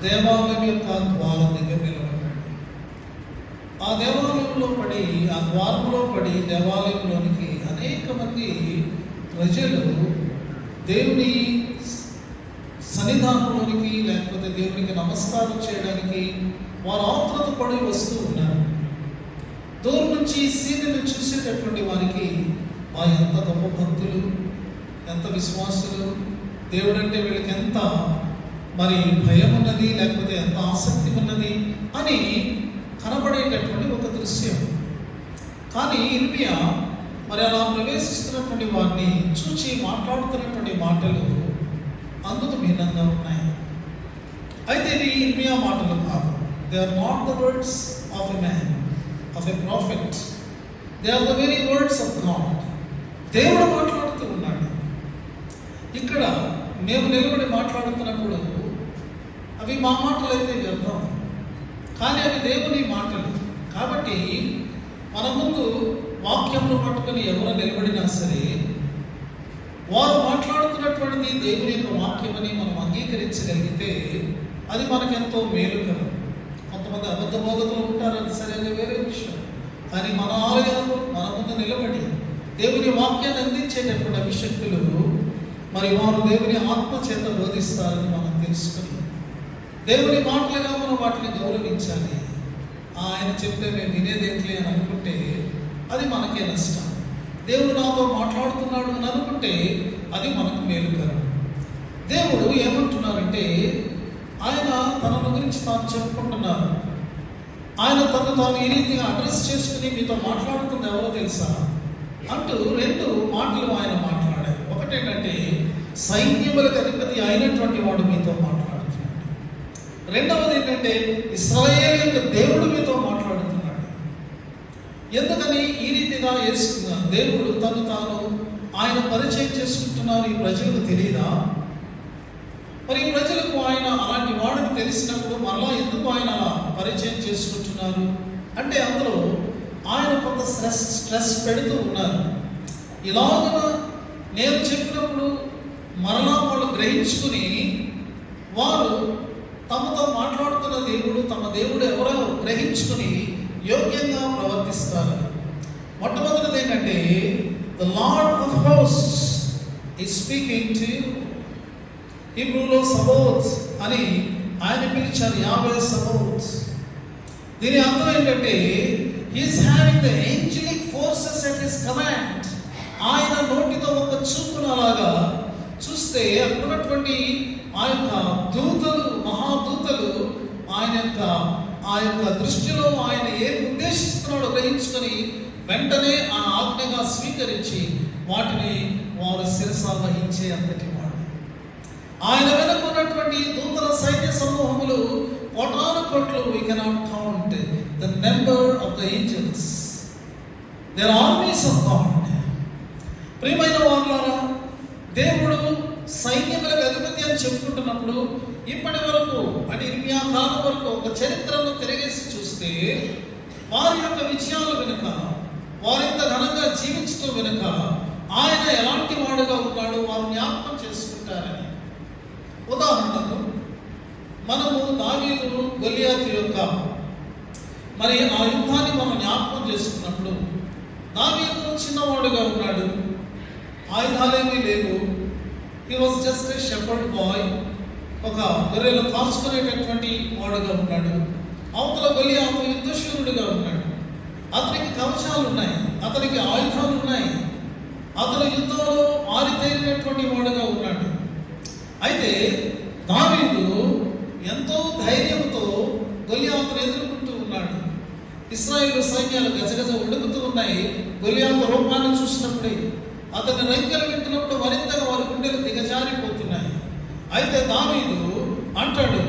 దేవాలయం యొక్క ద్వారం దగ్గర నిలబడ్డాడు. ఆ దేవాలయంలో పడి, ఆ ద్వారంలో పడి దేవాలయంలోనికి అనేక మంది ప్రజలు దేవుని సన్నిధానంలోనికి, లేకపోతే దేవునికి నమస్కారం చేయడానికి వారు ఆత్రుత పడి వస్తూ ఉన్నారు. దూరం నుంచి సీనిని చూసేటటువంటి వారికి ఎంత గొప్ప భక్తులు, ఎంత విశ్వాసులు, దేవుడంటే వీళ్ళకి ఎంత మరి భయం ఉన్నది, లేకపోతే ఎంత ఆసక్తి ఉన్నది అని కనబడేటటువంటి ఒక దృశ్యం. కానీ ఇర్మియా మరి అలా ప్రవేశిస్తున్నటువంటి వారిని చూచి మాట్లాడుతున్నటువంటి మాటలు అందుకు భిన్నంగా ఉన్నాయి. అయితే ఇది ఇర్మియా మాటలు కాదు. They are not the words of a man, of a prophet. They are the very words of God. దేవుడు మాట్లాడుతూ ఉన్నాడు. ఇక్కడ మేము నిలబడి మాట్లాడుతున్నప్పుడు అవి మా మాటలు అయితే వ్యర్థం, కానీ అవి దేవుని మాటలు. కాబట్టి మన ముందు వాక్యంలో పట్టుకొని ఎవరు నిలబడినా సరే వారు మాట్లాడుతున్నటువంటిది దేవుని యొక్క వాక్యమని మనం అంగీకరించగలిగితే అది మనకెంతో మేలుకరం. కొంతమంది అబద్ధ బోధకులు ఉంటారు, అది సరైన వేరే విషయం. కానీ మన ఆలయాలు మన ముందు నిలబడి దేవుని వాక్యాన్ని అందించేటటువంటి అభిషక్తులు మరి వారు దేవుని ఆత్మ చేత బోధిస్తారని మనం తెలుసుకుని దేవుని మాటలుగా మనం వాటిని గౌరవించాలి. ఆయన చెప్తే మేము వినేదేంట్లే అని అనుకుంటే అది మనకే నష్టం. దేవుడు నాతో మాట్లాడుతున్నాడు అని అనుకుంటే అది మనకు మేలుకరం. దేవుడు ఏమంటున్నారంటే, ఆయన తనను గురించి తాను చెప్పుకుంటున్నారు. ఆయన తను తాను ఈ రీతిగా అడ్రస్ చేసుకుని మీతో మాట్లాడుతుంది ఎవరో తెలుసా అంటూ రెండు మాటలు ఆయన మాట్లాడారు. ఒకటేంటంటే, సైన్యములకు అధిపతి అయినటువంటి వాడు మీతో మాట్లాడుతున్నాడు. రెండవది ఏంటంటే, ఇశ్రాయేలు యొక్క దేవుడు మీతో మాట్లాడుతున్నాడు. ఎందుకని ఈ రీతిగా దేవుడు తను తాను ఆయన పరిచయం చేసుకుంటున్నారు ఈ ప్రజలకు తెలియదా? మరి ఈ ప్రజలకు ఆయన అలాంటి వాడిని తెలిసినప్పుడు మరలా ఎందుకు ఆయన అలా పరిచయం చేసుకుంటున్నారు అంటే, అందులో ఆయన కొంత స్ట్రెస్ పెడుతూ ఉన్నారు. ఇలాగ నేను చెప్పినప్పుడు మరలా వాళ్ళు గ్రహించుకుని వారు తమతో మాట్లాడుతున్న దేవుడు, తమ దేవుడు ఎవరో గ్రహించుకుని యోగ్యంగా ప్రవర్తిస్తారు. మొట్టమొదటిది ఏంటంటే, the Lord of hosts is speaking to you. హీబ్రూలో సబోత్ అని ఆయన పిలిచారు, యావే సబోత్. దీని అర్థం ఏంటంటే, he is having the angelic forces at his command. ఆయన నోటితో ఒక చూపును అలాగా చూస్తే అక్కడ ఉన్నటువంటి ఆ యొక్క దూతలు, మహాదూతలు ఆ యొక్క దృష్టిలో ఆయన ఏం ఉద్దేశిస్తున్నాడో గ్రహించుకొని వెంటనే ఆ ఆజ్ఞగా స్వీకరించి వాటిని వారు శిరస వహించే అంతటి వాడు. ఆయన వెనుకున్నటువంటి దూతల సైన్య సమూహములు కోటాను కోట్లు, we cannot count the number of the angels. They are armies of God. ప్రియమైన వారులారా, దేవుడు సైన్యములకు అధిపతి అని చెప్పుకుంటున్నప్పుడు ఇప్పటి వరకు అంటే ఇర్మియా కాలం వరకు ఒక చరిత్రను తిరగేసి చూస్తే వారి యొక్క విజయాలు వెనుక, వారింత ఘనంగా జీవించడం వెనుక ఆయన ఎలాంటి వాడుగా ఉన్నాడో వారు జ్ఞాపకం చేసుకుంటారని. ఉదాహరణకు మనము దావీదు గొలియాతు యొక్క మరి ఆ యుద్ధాన్ని మనం జ్ఞాపకం చేసుకున్నప్పుడు దావీదు చిన్నవాడుగా ఉన్నాడు, ఆయుధాలేమీ లేవు. He was just a shepherd bye, ఒక గొర్రెలు కాల్చుకునేటటువంటి వాడుగా ఉన్నాడు. అవతల గొలియాతు యుద్ధశూరుడుగా ఉన్నాడు. అతనికి కవచాలు ఉన్నాయి, అతనికి ఆయుధాలు ఉన్నాయి, అతను యుద్ధంలో ఆరితేరినటువంటి వాడుగా ఉన్నాడు. అయితే దావీదు ఎంతో ధైర్యంతో గొలియాతును ఎదుర్కొంటూ ఉన్నాడు. ఇశ్రాయేలు సైన్యాలు గజగజ ఉడుకుతూ ఉన్నాయి. గొలియాతు రూపాన్ని చూసినప్పుడే, అతని రంకెలు వింటున్నప్పుడు మరింతగా వారి గుండెలు దిగజారిపోతున్నాయి. అయితే దావీదు అంటాడు,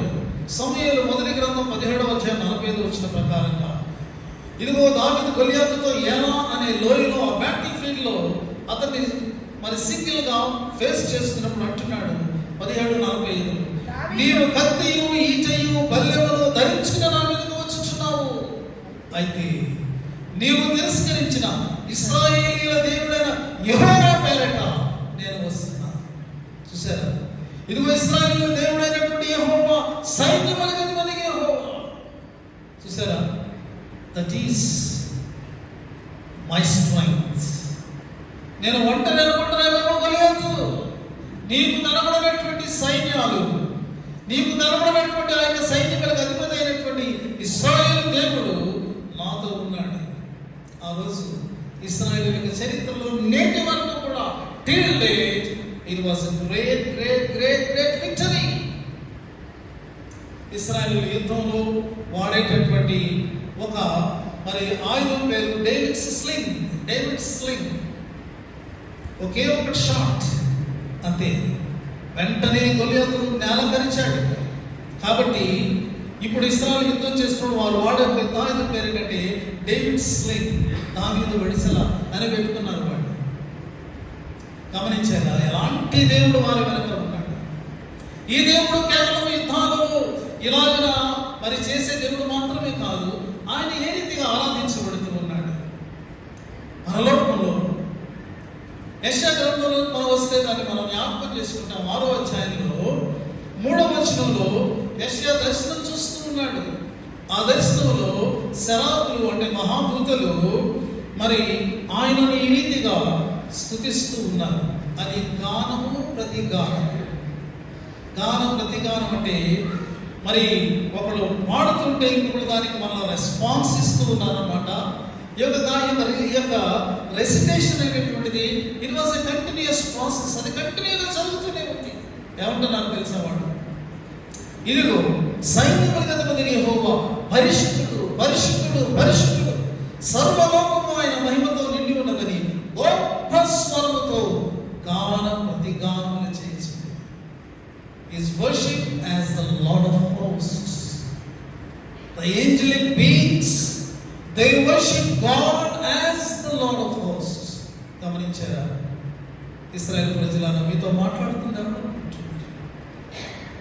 సమూయేలు మొదటి గ్రంథం 17వ అధ్యాయం 45వ వచనం ప్రకారంగా, ఇదిగో దావీదు గొలియాతుతో ఏలా అనే లోయలో ఆ బ్యాటిల్ ఫీల్డ్ లో అతన్ని మరి సింగిల్ గా ఫేస్ చేస్తున్నప్పుడు అంటున్నాడు 17:45, నీవు కత్తియు ఈటయు బల్లెమును ధరించుకుని నా మీదకు వచ్చుచున్నావు. అయితే నీవు తిరస్కరించిన ఇశ్రాయేలీయుల దేవుడైన యెహోవా పేరట నేను వస్తున్నా. చూసారా, ఇదిగో ఇశ్రాయేలీయుల దేవుడైనటువంటి యెహోవా సైన్యములకు అధిపతి యెహోవా. చూసారా? That is my strength. నేను ఒంటరి అనుకుంటున్నావేమో గొలియాతు, నీకు కనబడినటువంటి సైన్యాలు, నీకు కనబడినటువంటి ఆయన సైన్యములకు అధిపతి అయినటువంటి ఇశ్రాయేలు దేవుడు నాతో ఉన్నాడు. ఆ రోజు ఇశ్రాయేలు చరిత్రలో నేటి వరకు కూడా till date it was great great great great victory. ఇశ్రాయేలు యుద్ధంలో వాడేటటువంటి ఒక మరి ఆయుధం పేరు డేవిడ్స్ స్లింగ్. డేవిడ్స్ స్లింగ్ ఒకే ఒక షాట్ అంతే, వెంటనే గొలియాతును నేలకరిచాడు. కాబట్టి ఇప్పుడు ఇశ్రాయేలు యుద్ధం చేస్తున్న వారు వాడే ఆయుధం పేరు ఏంటంటే డేవిడ్స్ స్లింగ్, దావీదు వడిసెల అని పెట్టుకున్నారు వాళ్ళు. గమనించారా? ఎలాంటి దేవుడు వారి వెనక ఉన్నాడు. ఈ దేవుడు కేవలం యుద్ధాలు ఇలాగ మరి చేసే దేవుడు మాత్రమే కాదు, ఆయన ఏ రీతిగా ఆరాధించబడుతూ ఉన్నాడు. పరలోకంలో యెషయా గ్రంథంలో మనం వస్తే దాన్ని మనం జ్ఞాపకం చేసుకుంటాం. 6వ అధ్యాయంలో 3వ వచనంలో యెషయా దర్శనం చూస్తూ ఉన్నాడు. ఆ దర్శనంలో శరాపులు అంటే మహాదూతలు మరి ఆయనను ఈ రీతిగా స్తుతిస్తూ ఉన్నారు. అది గానము ప్రతిగానం. గానం ప్రతిగానం అంటే మరి ఒకడు పాడుతుంటే ఇంకొకడు దానికి మన రెస్పాన్స్ ఇస్తూ ఉన్నారన్నమాట. ఈ యొక్క రెసిటేషన్ అనేటువంటిది it was a continuous process. అది కంటిన్యూగా జరుగుతూనే ఉంది. ఏమంటున్నారు తెలుసా వాళ్ళు? ఇదిగో సైన్యములకు అధిపతి యెహోవా పరిశుద్ధుడు పరిశుద్ధుడు పరిశుద్ధుడు, సర్వలోకము ఆయన మహిమతో నిండి ఉన్నదని గొప్ప స్వరముతో గాన ప్రతిగానములు చేయించింది. His worship as the Lord of hosts. The angelic beings, they worship God as the Lord of hosts. గమనించారా? ఇశ్రాయేలు ప్రజలారా, మీతో మాట్లాడుతున్నాను.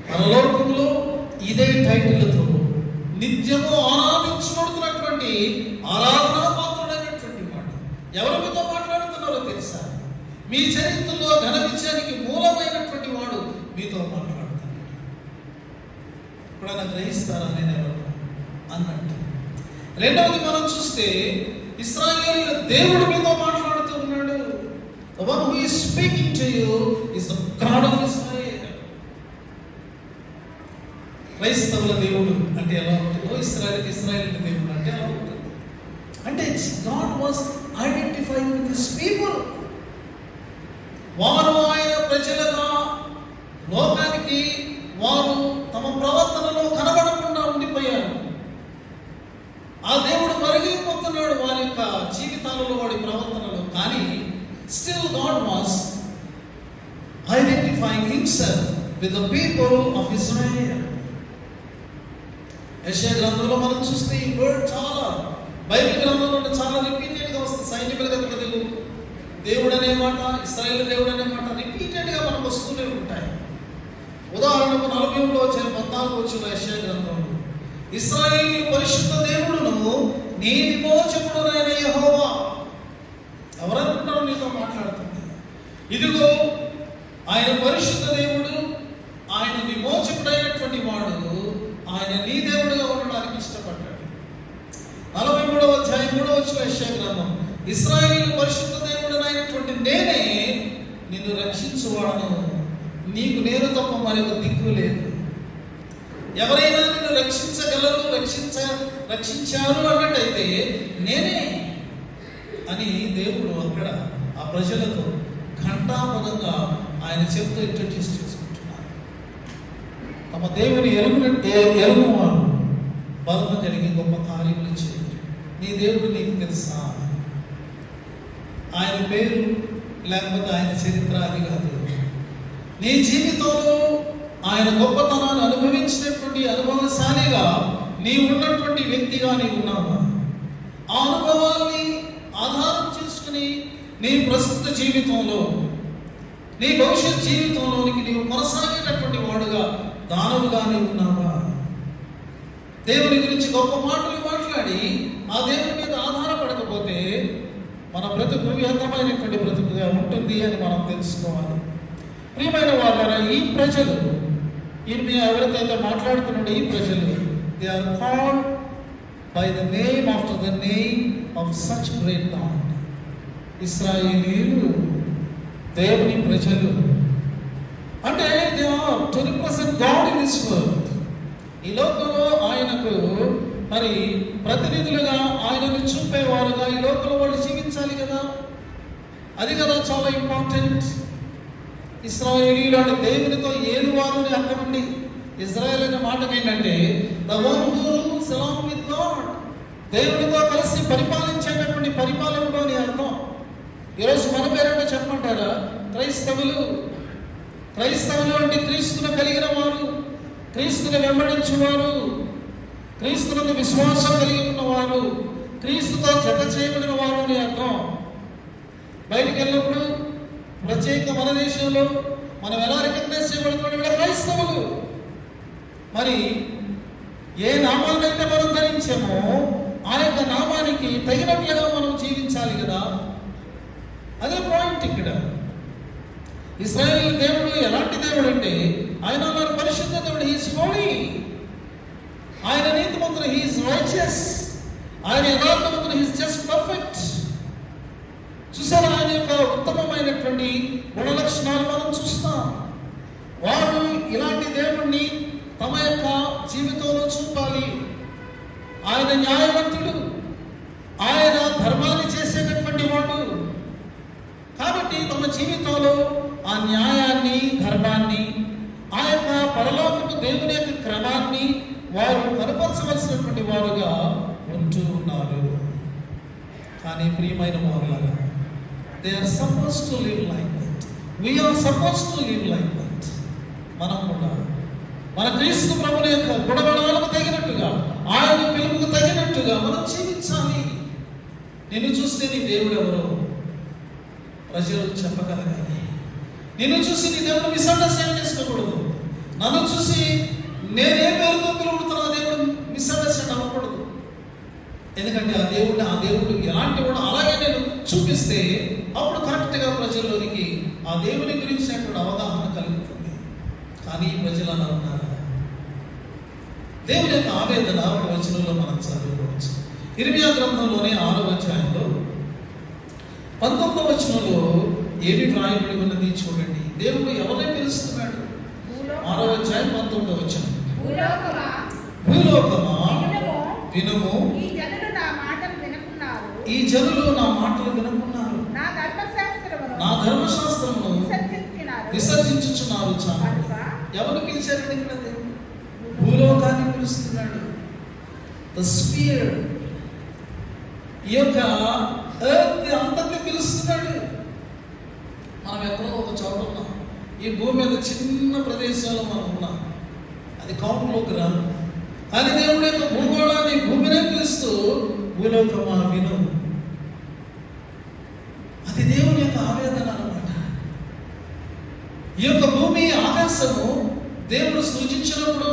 పరలోకంలో ఇదే టైటిల్తో నిత్యము ఆరాధించబడుతున్నటువంటి ఆరాధనా పాత్రుడైనటువంటి వాడు ఎవరు మీతో మాట్లాడుతున్నారో తెలుసా? మీ చరిత్రలో ఘన విజయానికి మూలమైనటువంటి వాడు మీతో మాట్లాడుతున్నాడు. ఎప్పుడైనా గ్రహిస్తారా నేను ఎవరు అన్నట్టు. రెండవది మనం చూస్తే ఇశ్రాయేలు దేవుడు మీతో మాట్లాడుతూ ఉన్నాడు. The one who is speaking to you is the God of Israel. క్రైస్తవుల దేవుడు అంటే ఎలా ఉంటుందో ఇశ్రాయేలు దేవుడు అంటే ఎలా ఉంటుంది అంటే God was identifying with his people. వారు ఆయన ప్రజలుగా లోకానికి వారు తమ ప్రవర్తనలో కనబడకుండా ఉండిపోయారు. ఆ దేవుడు మరిగిపోతున్నాడు వారి యొక్క జీవితాలలో, వాడి ప్రవర్తనలో. కానీ still God was identifying himself with the people of Israel. యెషయా గ్రంథంలో మనం చూస్తే ఈ వర్డ్ చాలా బైబిల్ గ్రంథంలో చాలా రిపీటెడ్గా వస్తుంది. సైనికులుగా కథలు దేవుడు అనే మాట, ఇశ్రాయేలు దేవుడు అనే మాట రిపీటెడ్గా మనకు వస్తూనే ఉంటాయి. ఉదాహరణకు 43-14 వచ్చిన యెషయా గ్రంథంలో ఇశ్రాయేలు పరిశుద్ధ దేవుడును నీ విమోచకుడునైన యెహోవా. ఎవరనుకుంటారో నీతో మాట్లాడుతుంది. ఇదిగో ఆయన పరిశుద్ధ దేవుడు, ఆయన విమోచకుడైనటువంటి వాడు, ఆయన నీ దేవుడుగా ఉండడానికి ఇష్టపడ్డాడు. 43వ అధ్యాయం 3వ వచనం యెషయా గ్రంథం, ఇశ్రాయేలు పరిశుద్ధ దేవుడైనటువంటి నేనే నిన్ను రక్షించువాడను, నీకు నేను తప్ప మరొక దిక్కు లేదు. ఎవరైనా నిన్ను రక్షించగలరు, రక్షించారు అన్నట్టయితే నేనే అని దేవుడు అక్కడ ఆ ప్రజలతో ఘంటాపదంగా ఆయన చెప్తూ ఇంట్రడ్యూస్ చేసుకుంటున్నారు. తమ దేవుని ఎరుగువారు బలము కలిగి గొప్ప కార్యములు చేయండి. నీ దేవుడు నీకు తెలుసా? ఆయన పేరు లేకపోతే ఆయన చరిత్ర అది కాదు. నీ జీవితంలో ఆయన గొప్పతనాన్ని అనుభవించినటువంటి అనుభవశాలిగా నీవు ఉన్నటువంటి వ్యక్తిగా నీవు ఉన్నావా? ఆ అనుభవాన్ని ఆధారం చేసుకుని నీ ప్రస్తుత జీవితంలో, నీ భవిష్యత్ జీవితంలోనికి నీవు కొనసాగేటటువంటి వాడుగా, దానవుగా నీవు ఉన్నావా? దేవుని గురించి గొప్ప మాటలు మాట్లాడి ఆ దేవుని మీద ఆధారపడకపోతే మన బ్రతుకు వ్యర్థమైనటువంటి బ్రతుకుగా ఉంటుంది అని మనం తెలుసుకోవాలి. ప్రియమైన వాళ్ళారా, ఈ ప్రజలు ఇర్మియా ఎవరికైతే మాట్లాడుతున్నాడో ఈ ప్రజలు, they are called by the name after the name of such great God. ఇశ్రాయేలీయులు దేవుని ప్రజలు అంటే they are to represent God in this world. ఈ లోకంలో ఆయనకు మరి ప్రతినిధులుగా ఆయనను చూపేవారుగా ఈ లోకంలో వాళ్ళు జీవించాలి కదా. అది కదా చాలా ఇంపార్టెంట్. ఇశ్రాయేలీయులు అంటే దేవునితో ఏలువారు అని అక్కడ నుండి ఇజ్రాయెల్ అనే మాట ఏంటంటే the one who rules along with God. దేవునితో కలిసి పరిపాలించేటటువంటి పరిపాలకుడు అని అర్థం. ఈరోజు మన పేరేంటో చెప్పమంటారా? క్రైస్తవులు. క్రైస్తవులు అంటే క్రీస్తును కలిగిన వారు, క్రీస్తుని వెంబడించేవారు, క్రీస్తునందు విశ్వాసం కలిగి ఉన్నవారు, క్రీస్తుతో జత చేయబడిన వారు అని అర్థం. బయటికి వెళ్ళినప్పుడు ప్రత్యేక మన దేశంలో మనం ఎలా రికగ్నైజ్ చేయబడుతున్నాం? క్రైస్తవులు. మరి ఏ నామాన్నైతే మనం ధరించామో ఆ యొక్క నామానికి తగినట్లుగా మనం జీవించాలి కదా. అదే పాయింట్ ఇక్కడ. ఇశ్రాయేలు దేవుడు ఎలాంటి దేవుడు అంటే ఆయన అన్నారు పరిశుద్ధ దేవుడు, హీస్ హోలీ. ఆయన నీతిమంతుడు, హీస్ రైచియస్. ఆయన యథార్థవంతుడు, హీస్ జస్ట్ పర్ఫెక్ట్. చూసారా ఆయన యొక్క ఉత్తమమైనటువంటి గుణ లక్షణాలు మనం చూస్తాం. వారు ఇలాంటి దేవుణ్ణి తమ యొక్క జీవితంలో చూపాలి. ఆయన న్యాయవంతుడు, ఆయన ధర్మాన్ని చేసేటటువంటి వాడు. కాబట్టి తమ జీవితంలో ఆ న్యాయాన్ని, ధర్మాన్ని, ఆ యొక్క పరలోకపు దేవుని యొక్క క్రమాన్ని వారు కనపరచవలసినటువంటి వారుగా ఉంటూ ఉన్నారు. కానీ ప్రియమైన వారులారా, they are supposed to live like that. We are supposed to live like that. మనం కూడా మన క్రీస్తు ప్రభువుల యొక్క గుణగణాలకు తగినట్టుగా, ఆయన పిలుపుకు తగినట్టుగా మనం జీవించాలి. నిన్ను చూస్తే నీ దేవుడు ఎవరో ప్రజలు చెప్పగలగాలి. నిన్ను చూసి నీ దేవుడు మిస్అండర్స్టాండ్ చేసుకోకూడదు. నన్ను చూసి నేనే పేరుతో పిలుపుతున్నా దేవుడు మిస్అండర్స్టాండ్ అవ్వకూడదు. ఎందుకంటే ఆ దేవుడు ఎలాంటి వాడు అలాగే నేను చూపిస్తే అప్పుడు కరెక్ట్గా ప్రజల్లోనికి ఆ దేవుని గురించినటువంటి అవగాహన కలుగుతుంది. కానీ ప్రజలు అలా ఉన్నారు. దేవుని యొక్క ఆవేదన ఒక వచనంలో మనం చదువుకోవచ్చు. ఇర్మియా గ్రంథంలోనే 6వ అధ్యాయంలో 19వ వచనంలో ఏమి వ్రాయబడి ఉన్నది చూడండి. దేవుడు ఎవరిని పిలుస్తున్నాడు? 6వ అధ్యాయం 19వ వచనం. భూలోకమా వినుము, ఈ జనులు నా మాటలు వినకున్నారు, నా ధర్మశాస్త్రమును విసర్జించుచున్నారు. ఎవరు పిలిచారండి ఇక్కడ? భూలోకాన్ని పిలుస్తున్నాడు. ద స్పియర్, ఈ యొక్క ఎర్త్ అంతటి పిలుస్తున్నాడు. మనం ఎక్కడో ఒక చోట ఉన్నాం. ఈ భూమి మీద చిన్న ప్రదేశంలో మనం ఉన్నాం. అది కౌంట్లోకి రాదు. కానీ దేవుడి యొక్క భూగోళాన్ని, భూమినే పిలుస్తూ భూలోకమా విను. అది దేవుని యొక్క ఆవేదన అన్నమాట. ఈ యొక్క భూమి, ఆకాశము దేవుడు సృజించినప్పుడు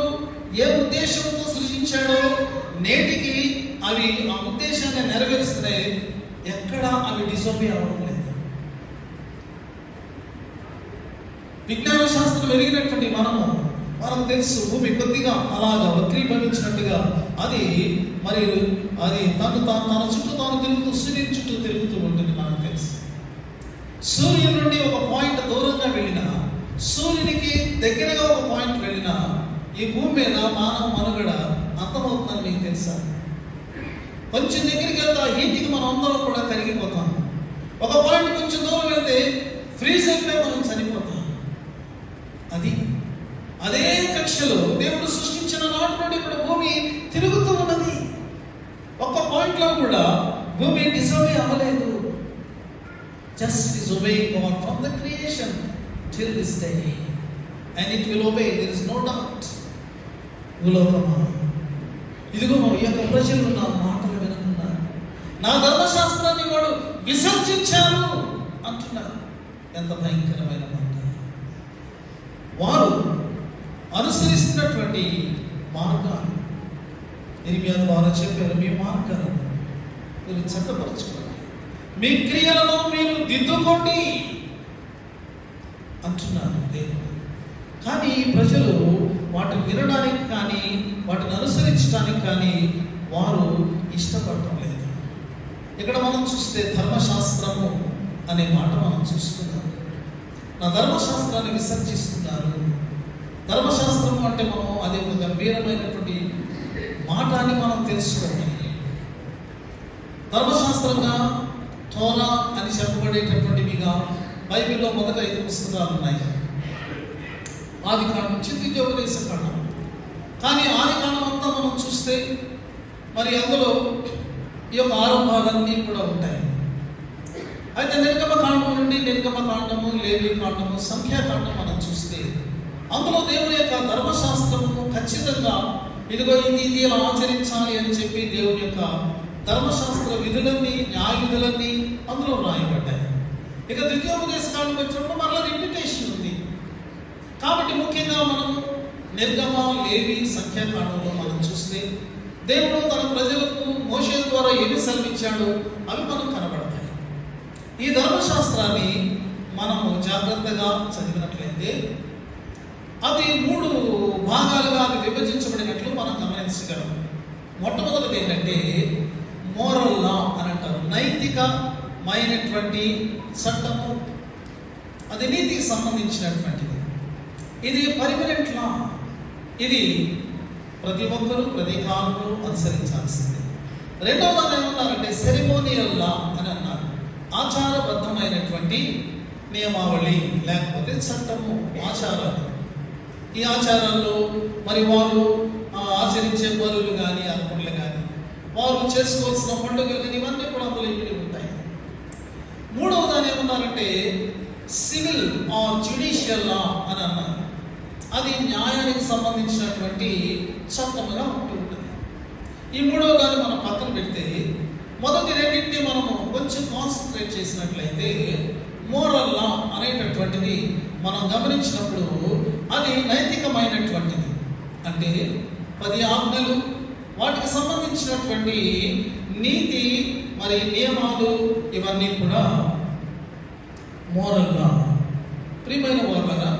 ఏ ఉద్దేశంతో సృజించాడో నేటికి అవి ఆ ఉద్దేశాన్ని నెరవేరుస్తున్నాయి. ఎక్కడ అవి డిసోబే అవ్వడం లేదు. విజ్ఞాన శాస్త్రం ఎరిగినటువంటి మనకు తెలుసు భూమి కొద్దిగా అలాగా వక్రీభవించినట్టుగా అది మరి అది తన చుట్టూ తాను తిరుగుతూ సూర్యుని చుట్టూ తిరుగుతూ ఉంటుంది. మనకు తెలుసు సూర్యుని నుండి ఒక పాయింట్ దూరంగా వెళ్ళినా, సూర్యునికి దగ్గరగా ఒక పాయింట్ వెళ్ళినా ఈ భూమి మీద మానవ మనుగడ అంతమవుతుందని మీకు తెలుసా? కొంచెం దగ్గరికి వెళ్తే ఆ హీట్కి మనం అందరం కూడా కరిగిపోతాం. ఒక పాయింట్ కొంచెం దూరం వెళ్తే ఫ్రీజ్ అయిపోయి మనం చనిపోతాం. అదే కక్షలో దేవుడు సృష్టించిన నాటి నుండి ఇప్పుడు భూమి తిరుగుతూ ఉన్నది. ఒక్క పాయింట్లో కూడా భూమి డిసోబే అవ్వలేదు. Just disobeying God from the creation till this day, and it will obey. There is no doubt. భూలోకమా ఇదిగో ఈ యొక్క ప్రజలు నా మాటలు వినకున్నారు, నా ధర్మశాస్త్రాన్ని వాడు విసర్జించారు అంటున్నారు. ఎంత భయంకరమైన మాట! వారు అనుసరిస్తున్నటువంటి మార్గాలు ఇర్మియా ద్వారా చెప్పారు. మీ మార్గాలను మీరు చట్టపరచుకోండి, మీ క్రియలను మీరు దిద్దుకోండి అంటున్నారు దేవుడు. కానీ ప్రజలు వాటిని వినడానికి కానీ వాటిని అనుసరించడానికి కానీ వారు ఇష్టపడటం లేదు. ఇక్కడ మనం చూస్తే ధర్మశాస్త్రము అనే మాట మనం చూస్తున్నాం. నా ధర్మశాస్త్రాన్ని విసర్జిస్తున్నారు. ధర్మశాస్త్రము అంటే మనం అది ఒక గంభీరమైనటువంటి మాట అని మనం తెలుసుకోవాలి. ధర్మశాస్త్రంగా తోరా అని చెప్పబడేటటువంటివిగా బైబిల్లో మొదట 5 పుస్తకాలు ఉన్నాయి. ఆదికాండం, ద్వితీయోపదేశ కాండం. కానీ ఆదికాండం అంతా మనం చూస్తే మరి అందులో ఈ యొక్క ఆరంభాలన్నీ కూడా ఉంటాయి. అయితే నిర్గమకాండం నుండి నిర్గమకాండము, లేవీకాండము, సంఖ్యాకాండం మనం చూస్తే అందులో దేవుని యొక్క ధర్మశాస్త్రము ఖచ్చితంగా ఇదిగో ఇది ఇలా ఆచరించాలి అని చెప్పి దేవుని యొక్క ధర్మశాస్త్ర విధులన్నీ, న్యాయ విధులన్నీ అందులో రాయబడ్డాయి. ఇక ద్వితీయోపదేశ కాండం వచ్చినప్పుడు మరలా రిపిటేషన్ ఉంది. కాబట్టి ముఖ్యంగా మనం నిర్గమ, లేవి, సంఖ్యాకాండంలో మనం చూస్తే దేవుడు తన ప్రజలకు మోషే ద్వారా ఏమి సెలవిచ్చాడో అవి మనకు కనబడతాయి. ఈ ధర్మశాస్త్రాన్ని మనము జాగ్రత్తగా చదివినట్లయితే అది 3 భాగాలుగా అది విభజించబడినట్లు మనం గమనించగలం. మొట్టమొదటిది ఏంటంటే మోరల్ లా అని అంటారు. నైతికమైనటువంటి చట్టము. అది నీతికి సంబంధించినటువంటిది. ఇది పర్మనెంట్ లా. ఇది ప్రతి ఒక్కరూ ప్రతి కాలంలో అనుసరించాల్సింది. రెండవది ఏమన్నారంటే సెరిమోనియల్ లా అని అన్నారు. ఆచారబద్ధమైనటువంటి నియమావళి లేకపోతే చట్టము, ఆచారాలు. ఈ ఆచారాల్లో మరి వారు ఆచరించే బలులు కానీ అర్పణలు కానీ వారు చేసుకోవాల్సిన పండుగలు కానీ ఇవన్నీ కూడా అందులో ఇవి ఉంటాయి. మూడవ దాని ఏమన్నారంటే సివిల్ ఆర్ జ్యుడిషియల్ లా అని అన్నారు. అది న్యాయానికి సంబంధించినటువంటి చట్టముగా ఉంటుంది. ఈ మూడవ దాన్ని మనం పక్కన పెడితే మొదటి రెండింటిని మనము కొంచెం కాన్సన్ట్రేట్ చేసినట్లయితే మోరల్ లా అనేటటువంటిది మనం గమనించినప్పుడు అది నైతికమైనటువంటిది. అంటే 10 ఆజ్ఞలు, వాటికి సంబంధించినటువంటి నీతి మరి నియమాలు ఇవన్నీ కూడా మోరల్ లా. ప్రియమైన వారులారా,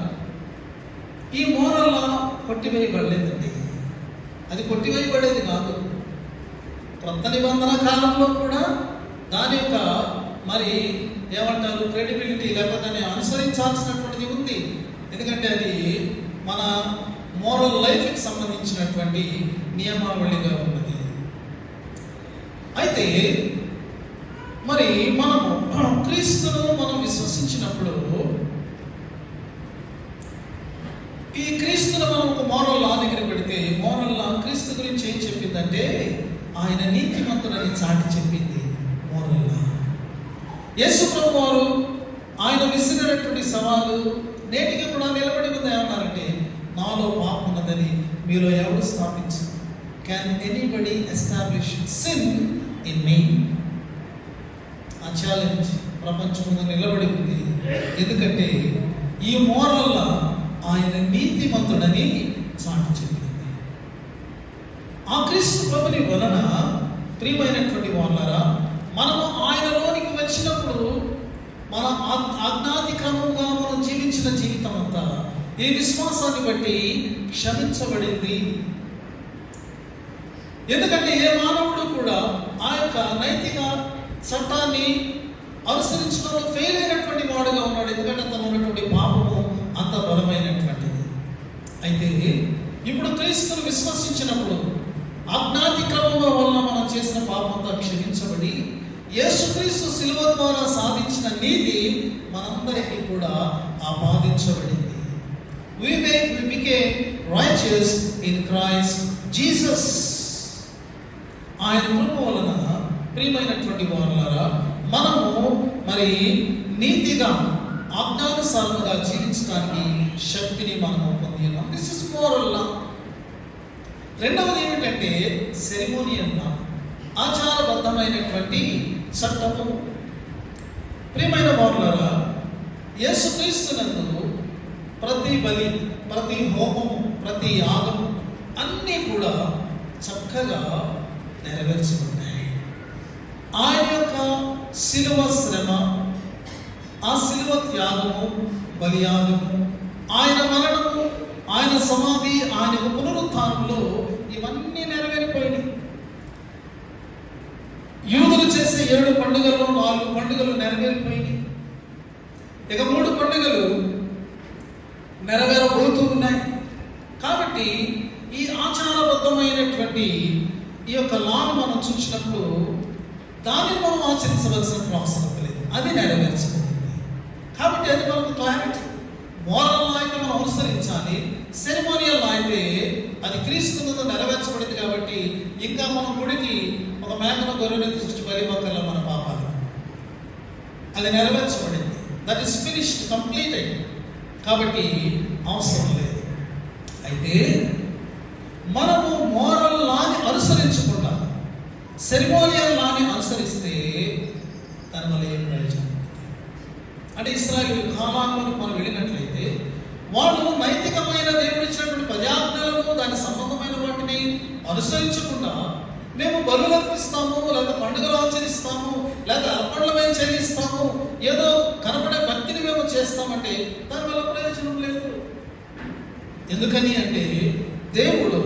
ఈ మోరల్ లా కొట్టివేయబడలేదండి. అది కొట్టివేయబడేది కాదు. కొత్త నిబంధన కాలంలో కూడా దాని యొక్క మరి ఏమంటారు క్రెడిబిలిటీ లేకపోతే దాన్ని అనుసరించాల్సినటువంటిది ఉంది. ఎందుకంటే అది మన మోరల్ లైఫ్కి సంబంధించినటువంటి నియమావళిగా ఉన్నది. అయితే మరి మనము క్రీస్తును మనం విశ్వసించినప్పుడు ఈ క్రీస్తును మనం ఒక మోరల్ లా దగ్గర పెడితే మోరల్ లా క్రీస్తు గురించి ఏం చెప్పిందంటే ఆయన నీతిమంతుడని చాటి చెప్పింది మోరల్ లా. యేసు ప్రభు వారు ఆయన విసిరినటువంటి సవాలు నేటికి కూడా నిలబడి ఉంది. ఏమన్నారంటే నాలో పాపం ఉన్నదని మీలో ఎవరు స్థాపించు? Can anybody establish sin in me? ఆ ఛాలెంజ్ ప్రపంచం ముందు నిలబడి ఉంది. ఎందుకంటే ఈ మోరల్ లా ఆయన నీతిమంతుడని చాటి చెప్పింది. ఆ క్రీస్తు ప్రభుని వలన ప్రియమైనటువంటి వాళ్ళారా, మనము ఆయనలోనికి వచ్చినప్పుడు మన ఆజ్ఞాతిక్రమంగా మనం జీవించిన జీవితం అంతా ఈ విశ్వాసాన్ని బట్టి క్షమించబడింది. ఎందుకంటే ఏ మానవుడు కూడా ఆ యొక్క నైతిక చట్టాన్ని అనుసరించడంలో ఫెయిల్ అయినటువంటి వాడుగా ఉన్నాడు. ఎందుకంటే తను ఉన్నటువంటి పాపము అంత బలమైనటువంటిది. అయితే ఇప్పుడు క్రీస్తును విశ్వసించినప్పుడు ఆజ్ఞాతిక్రమం వలన మనం చేసిన పాపంతా క్షమించబడి యేసుక్రీస్తు శిలువ ద్వారా సాధించిన నీతి మనందరికీ కూడా ఆపాదించబడింది. We became righteous in Christ Jesus. ఆయన కృప వలన ప్రియమైనటువంటి వారులారా మనము మరి నీతిగా ఆజ్ఞానుసారముగా జీవించడానికి శక్తిని మనము పొందినాం. దిస్ ఇస్ మోరల్ లా. రెండవది ఏమిటంటే సెరిమోనియల్ లా, ఆచారబద్ధమైనటువంటి చట్టము. ప్రియమైన వారులారా, యేసుక్రీస్తునందు ప్రతి బలి, ప్రతి హోమము, ప్రతి యాగము అన్నీ కూడా చక్కగా నెరవేర్చబడ్డాయి. ఆయన యొక్క శిలువ శ్రమ, ఆ శిలువ త్యాగము, బలియాగము, ఆయన మరణము, ఆయన సమాధి, ఆయన పునరుత్థానంలో ఇవన్నీ నెరవేరిపోయినాయి. యూదులు చేసే 7 పండుగల్లో 4 పండుగలు నెరవేరిపోయినాయి. ఇక 3 పండుగలు నెరవేరబోతూ ఉన్నాయి. కాబట్టి ఈ ఆచారబద్ధమైనటువంటి ఈ యొక్క లాను మనం చూసినప్పుడు దాన్ని మనం ఆచరించవలసిన అవసరం లేదు, అది నెరవేర్చబడింది. కాబట్టి అది మనకు క్లారిటీ. మోరల్ లా అయితే మనం అనుసరించాలి, సెరిమోనియల్ లా అయితే అది క్రీస్తు నెరవేర్చబడింది. కాబట్టి ఇంకా మనం గుడికి ఒక మేకను గొర్రెను తీసుకొచ్చి బలి మొక్కల్లో మన పాపాలు, అది నెరవేర్చబడింది. That is finished, completed. కాబట్టి అవసరం లేదు. అయితే మనము మోరల్ లాని అనుసరించకుండా సెరిమోనియల్ లాని అనుసరిస్తే దానివల్ల ఏం ప్రయోజనం? అంటే ఇశ్రాయేలు కాలానికి మనం వెళ్ళినట్లయితే వాళ్ళు నైతికమైన దేవుడు ఇచ్చినటువంటి పర్యాజ్ఞలను, దాని సంబంధమైన వాటిని అనుసరించకుండా మేము బలులు అర్పిస్తాము, లేదా పండుగలు ఆచరిస్తాము, లేదా అర్పణలు మేము చెల్లిస్తాము, ఏదో కనపడే భక్తిని మేము చేస్తామంటే దానివల్ల ప్రయోజనం లేదు. ఎందుకని అంటే దేవుడు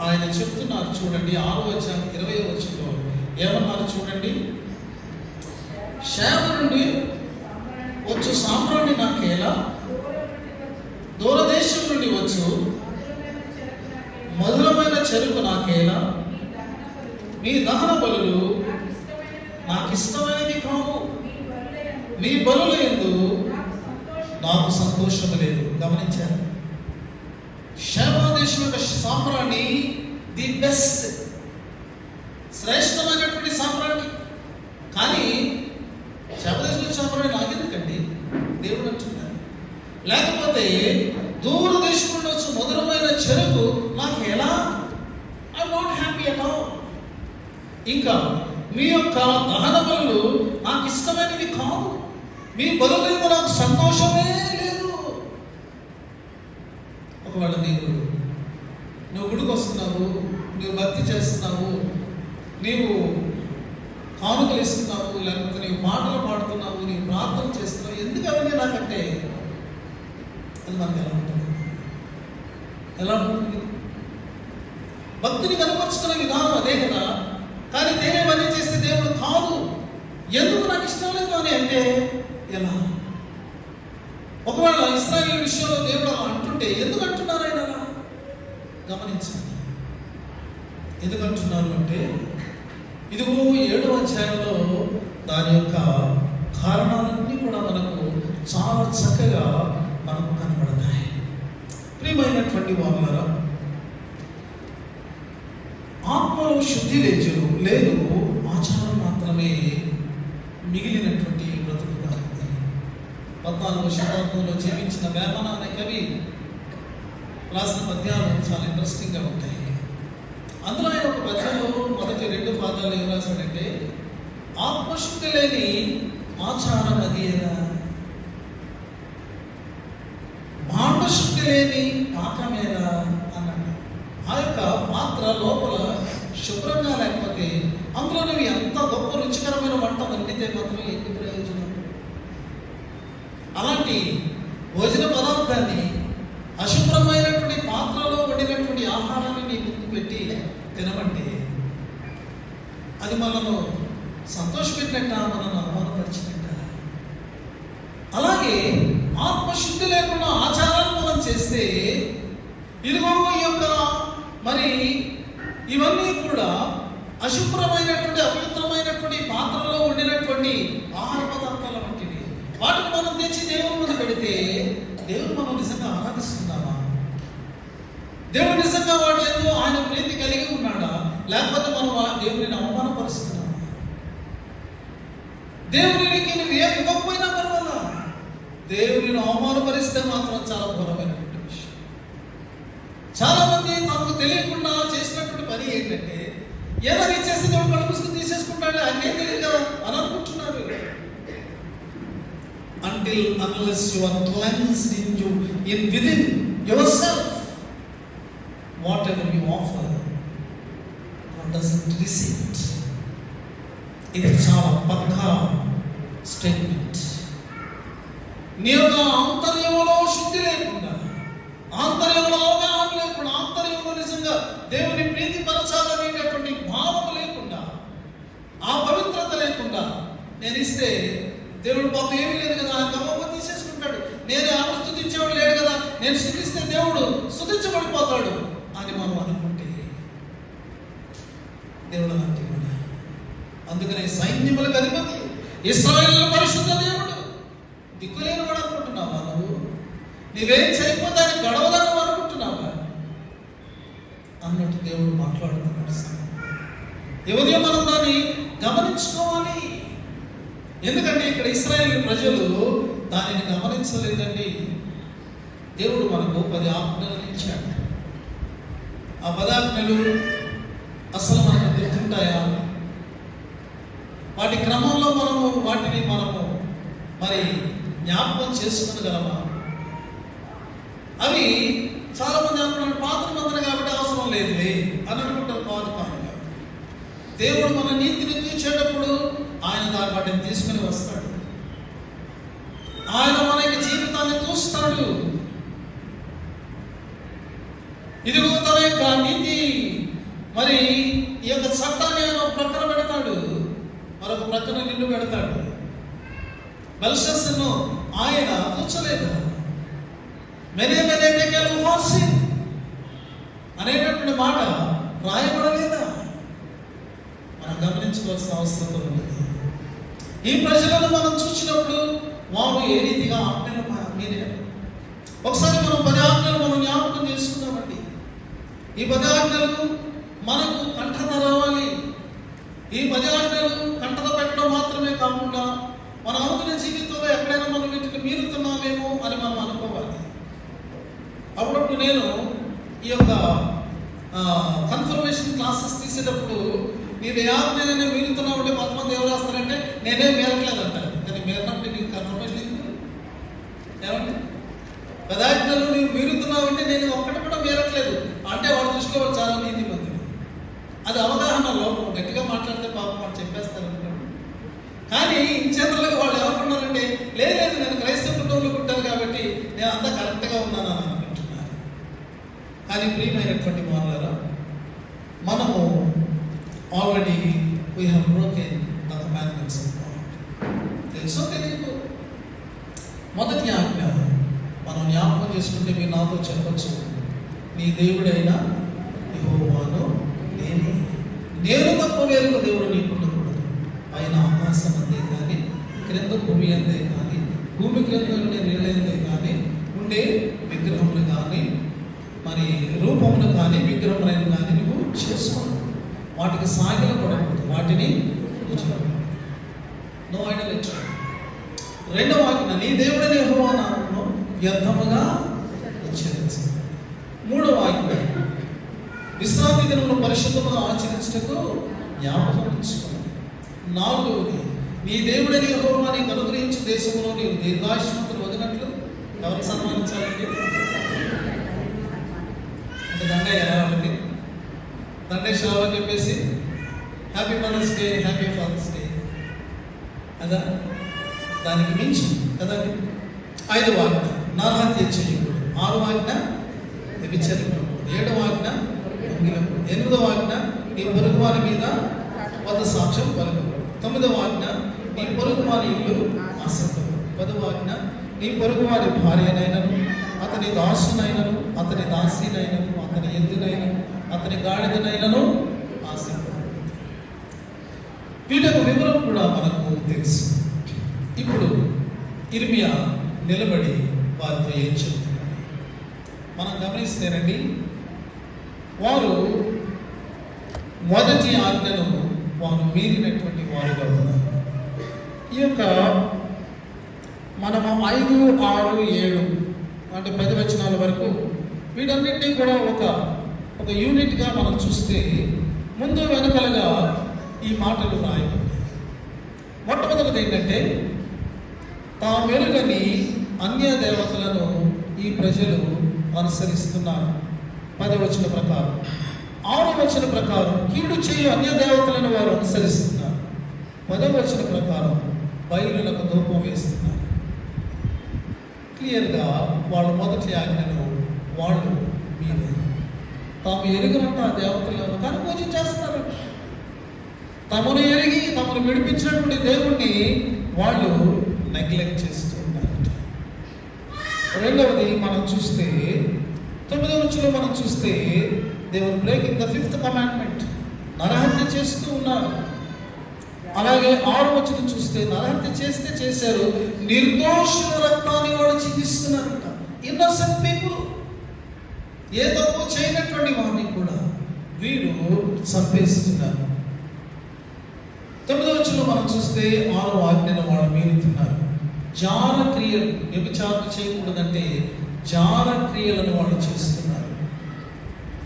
ఆయన చెప్తున్నారు చూడండి, 6వ అధ్యాయం 20వ వచనంలో ఏమన్నారు చూడండి. షేమ నుండి వచ్చు సాంబ్రాణి నాకేలా, దూరదేశం నుండి వచ్చు మధురమైన చెరుకు నాకేలా, మీ దహన బలులు నాకు ఇష్టమైనది కావు, మీ బలుల యందు నాకు సంతోషం లేదు. గమనించారు? శేమదేశం యొక్క సాంబ్రాణి ది బెస్ట్, శ్రేష్టమైనటువంటి సాంబ్రాణి. కానీ శేమదేశం సాంబ్రాణి నాకెందుకండి దేవుడు అంటున్నారు. లేకపోతే దూరదేశం నుండి వచ్చి మధురమైన చెరుకు నాకు ఎలా, I not happy at all. ఇంకా మీ యొక్క దహన బలులు నాకు ఇష్టమైనవి కావు, మీ బలుల యందు నాకు సంతోషమే లేదు. ఒకవేళ నువ్వు గుడికి వస్తున్నావు, నువ్వు భక్తి చేస్తున్నావు, నీవు కానుకలు ఇస్తున్నావు, లేకపోతే నీవు పాటలు పాడుతున్నావు, నీవు ప్రార్థన చేస్తున్నావు, ఎందుకు అవన్నీ నాకంటే అది మనకు ఎలా ఉంటుంది? భక్తిని కనపరుచుకునే విధానం అదే కదా. కానీ దేవన్నీ చేస్తే దేవుడు కాదు, ఎందుకు నాకు ఇష్టం లేదు అని అంటే ఎలా? ఒకవేళ ఇశ్రాయేలు విషయంలో దేవుడు అలా అంటుంటే ఎందుకు అంటున్నారు ఆయన అలా? గమనించండి. ఎందుకు అంటున్నారు అంటే ఇదిగో 7వ అధ్యాయంలో దాని యొక్క కారణాలన్నీ కూడా మనకు చాలా చక్కగా మనకు కనబడతాయి. ప్రియమైనటువంటి వాళ్ళరా, ఆత్మలో శుద్ధి లేదు, ఆచారం మాత్రమే మిగిలినటువంటి బ్రతుకుగా ఉంది. 14వ శతాబ్దంలో జీవించిన వేమన అనే కవి రాసిన పద్యాలు చాలా ఇంట్రెస్టింగ్గా ఉంటాయి. అందులో ఆయన ఒక పద్యంలో మొదటి 2 పాదాలు ఏం రాశాడంటే, ఆత్మశుద్ధి లేని ఆచారం అది ఏదా, భాండశుద్ధి లేని పాకమేదా అన్నాడు. ఆ యొక్క పాత్ర లోపల శుభ్రంగా లేకపోతే అందులో నువ్వు ఎంత గొప్ప రుచికరమైన వంట వండితే మాత్రం ఏంటి ప్రయోజనం? అలాంటి భోజన పదార్థాన్ని అశుభ్రమైనటువంటి పాత్రలో వండినటువంటి ఆహారాన్ని నీ ముందు పెట్టి తినమంటే అది మనను సంతోషపెట్టినట్ట, మనను అవమానపరిచినట్ట. అలాగే ఆత్మశుద్ధి లేకుండా ఆచారాలు మనం చేస్తే ఇదిగో ఈ యొక్క మరి ఇవన్నీ కూడా అశుభ్రమైనటువంటి అపవిత్రమైనటువంటి పాత్రలో వండినటువంటి ఆహార పదార్థాల వంటివి. వాటిని మనం తెచ్చి దేవుని ముందు పెడితే దేవుడు మనం నిజంగా ఆరాధిస్తున్నామా? దేవుడు నిజంగా వాటి యందు ఆయన ప్రీతి కలిగి ఉన్నాడా, లేకపోతే మనం దేవుడిని అవమానపరుస్తున్నామా? దేవునికి నువ్వు ఏం ఇవ్వకపోయినా పర్వాలా, దేవుడిని అవమానపరిస్తే మాత్రం చాలా ఘోరమైనటువంటి విషయం. చాలా మంది తమకు తెలియకుండా చేసినటువంటి పని ఏంటంటే, ఏదో ఇచ్చేస్తే దేవుడు కళ్ళు పుస్తకం తీసేసుకుంటాడు, అన్నీ తెలియదు కదా అని అనుకుంటున్నారు. Unless you are cleansed in within yourself, whatever you offer, God doesn't receive it. ఇది చాలా పక్కా స్టేట్మెంట్. నీ యొక్క ఆంతర్యంలో శుద్ధి లేకుండా, ఆంతర్యంలో అవగాహన లేకుండా, ఆంతర్యంలో నిజంగా దేవుని ప్రీతి పరచాలనేటటువంటి భావం లేకుండా, ఆ పవిత్రత లేకుండా నేను ఇస్తే దేవుడు పాపం ఏమీ లేదు కదా, ఆయన గమమ్మ తీసేసుకుంటాడు, నేనే ఆమె స్తుతించేవాడు లేడు కదా, నేను స్తుతిస్తే దేవుడు స్తుతించబడిపోతాడు అని మనం అనుకుంటే దేవుడు అలాంటి వాడు. అందుకనే సైన్యములకు అధిపతి, ఇశ్రాయేలు పరిశుద్ధ దేవుడు, దిక్కులేని వాడు అనుకుంటున్నావా నువ్వు? నీవేం చేయకపోతే ఆయన గడవలను అనుకుంటున్నావా అన్నట్టు దేవుడు మాట్లాడుతున్నాడు. ఉదయం మనం దాన్ని గమనించుకోవాలి. ఎందుకంటే ఇక్కడ ఇశ్రాయేలు ప్రజలు దానిని గమనించలేదండి. దేవుడు మనకు 10 ఆజ్ఞలు ఇచ్చాడు. ఆ 10 ఆజ్ఞలు అసలు మనకు గుర్తుంటాయా? వాటి క్రమంలో వాటిని మనము మరి జ్ఞాపకం చేసుకోగలమా? అవి చాలా మంది అనుకుంటారు పాత నిబంధన కాబట్టి అవసరం లేదులే అని అనుకుంటారు. కాదు, దేవుడు మన నీతిని తీర్చేటప్పుడు ఆయన వాటిని తీసుకుని వస్తాడు. ఆయన మన యొక్క జీవితాన్ని చూస్తాడు. ఇదిగో తన యొక్క నీతి మరి ఈ యొక్క చట్టాన్ని ఆయన ప్రక్కన పెడతాడు, మరొక ప్రక్కన నిన్ను పెడతాడు. బెల్షస్సను ఆయన కూర్చోలేదు. అనేటటువంటి మాట రాయబడలేదా? మనం గమనించుకోవాల్సిన అవసరం ఉంది. ఈ ప్రజలను మనం చూసినప్పుడు వారు ఏ రీతిగా ఆజ్ఞలు మీరే ఒకసారి మనం 10 ఆజ్ఞలు మనం జ్ఞాపకం చేసుకుందామండి. ఈ 10 ఆజ్ఞలు మనకు కంఠత రావాలి. ఈ 10 ఆజ్ఞలు కంఠత పెట్టడం మాత్రమే కాకుండా మన అనుకునే జీవితంలో ఎక్కడైనా మనం వీటిని మీరుతున్నామేమో అని మనం అనుకోవాలి. అప్పుడప్పుడు నేను ఈ యొక్క కన్ఫర్మేషన్ క్లాసెస్ తీసేటప్పుడు మీరు ఏ ఆజ్ఞనే మీరుతున్నావు అంటే కొంతమంది ఎవరు రాస్తారంటే నేనే మేరట్లేదు అంటారు. కానీ మేరనప్పుడు నీకు కన్ఫర్మేషన్ ఏమండి? 10 ఆజ్ఞలు నీవు మీరుతున్నావు అంటే నేను ఒక్కటి కూడా మేరట్లేదు అంటే వాడు దృష్టిలో చాలా నీతి మంత్రులు. అది అవగాహన లోపం. గట్టిగా మాట్లాడితే పాపం వాడు చెప్పేస్తారు అనుకోండి. కానీ ఇచ్చేతలకు వాళ్ళు ఏమనుకున్నారంటే లేదు నేను క్రైస్తవ కుటుంబంలో పుట్టాను కాబట్టి నేను అంతా కరెక్ట్గా ఉన్నాను అని అనుకుంటున్నాను. కానీ ప్రియమైనటువంటి వాళ్ళారా, మనము already we have broken the commandments of God. తెలుసో తెలియదు. మొదటి ఆజ్ఞ మనం జ్ఞాపకం చేసుకుంటే మీరు నాతో చెప్పచ్చు, నీ దేవుడైన యెహోవాను నేనే, నేను తప్ప వేరొక దేవుడు నీకుండకూడదు. పైన ఆకాశం అందే కానీ, క్రింద భూమి అందే కానీ, భూమి క్రింద ఉండే నీళ్ళందే కానీ ఉండే విగ్రహములు కానీ మరి రూపములు కానీ విగ్రహములైన కానీ నువ్వు చేసుకోను. వాటికి సాగిల పడకూడదు, వాటిని నో ఐడల్. రెండవ ఆజ్ఞ, నీ దేవుడైన యెహోవా నామమును వ్యర్థముగా ఉచ్చరించు. మూడవ ఆజ్ఞ, విశ్రాంతి దినమును పరిశుద్ధముగా ఆచరించుటకు జ్ఞాపకం ఉంచుకోవాలి. నాలుగవది, నీ దేవుడైన యెహోవా నీకు అనుగ్రహించు దేశంలో నీవు దీర్ఘాయుష్మంతులు వదిలినట్లు ఎవరు సన్మానించాలండి? అంటే దండయ్య వాళ్ళకి దండేశ్వర అని చెప్పేసి happy Mother's Day, happy Father's Day అదా? దానికి మించి కదండి. 5వ ఆజ్ఞ, నరహత్య చేయకూడదు. 6వ ఆజ్ఞ, వ్యభిచరించకూడదు. 7వ ఆజ్ఞ, 8వ ఆజ్ఞ, నీ పొరుగు వారి మీద వద్ద సాక్ష్యం పలకకూడదు. 9వ ఆజ్ఞ, నీ పొరుగు వారి ఇల్లు ఆసక్తకూడదు. 10వ ఆజ్ఞ, నీ పొరుగు వారి భార్యనైనను, అతని దాసునైనను, అతని దాసినైనను, అతని ఎద్దునైనను, అతని గాడిదనైనను ఆసక్తకూడదు. వీళ్ళకు వివరం కూడా మనకు తెలుసు. ఇప్పుడు ఇర్మియా నిలబడి వారితో ఏం చెప్తున్నాడు మనం గమనిస్తేనండి, వారు మొదటి ఆజ్ఞను వారు మీరినటువంటి వారుగా ఉన్నారు. ఈ యొక్క మనము 5, 6, 7 అంటే 10 వచనాల వరకు వీటన్నింటినీ కూడా ఒక యూనిట్గా మనం చూస్తే ముందు వెనకలుగా ఈ మాటలు రాయబడ్డాయి. మొట్టమొదటిది ఏంటంటే, తామెరుగని అన్య దేవతలను ఈ ప్రజలు అనుసరిస్తున్నారు. 10వ వచనం ప్రకారం. 6వ వచనం ప్రకారం కీడు చేయు అన్య దేవతలను వారు అనుసరిస్తున్నారు. 10వ వచనం ప్రకారం బయలులకు ధూపం వేస్తున్నారు. క్లియర్గా వాళ్ళు మొదటి ఆజ్ఞను వాళ్ళు మీరే. తాము ఎరుగునంట ఆ దేవతలు కానీ పూజించేస్తున్నారు. తమను ఎరిగి తమను విడిపించినటువంటి దేవుణ్ణి వాళ్ళు నెగ్లెక్ట్ చేస్తూ ఉన్నారు. రెండవది మనం చూస్తే 9వ వచనంలో మనం చూస్తే దేవుడు బ్రేకింగ్ ద 5th commandment, నరహత్య చేస్తూ ఉన్నారు. అలాగే 6వ వచనం చూస్తే నరహత్య చేస్తే చేశారు, నిర్దోషుల రక్తాన్ని వాళ్ళు చిందిస్తున్నారంట. ఇన్నోసెంట్ పీపుల్, ఏ తప్పు చేయనటువంటి వారిని కూడా వీడు చంపేస్తున్నారు. 9వ వచనంలో మనం చూస్తే 6వ ఆజ్ఞను వాళ్ళు మీరుతున్నారు. జార క్రియలు, వ్యభిచారం చేయకూడదంటే జార క్రియలను వాళ్ళు చేస్తున్నారు.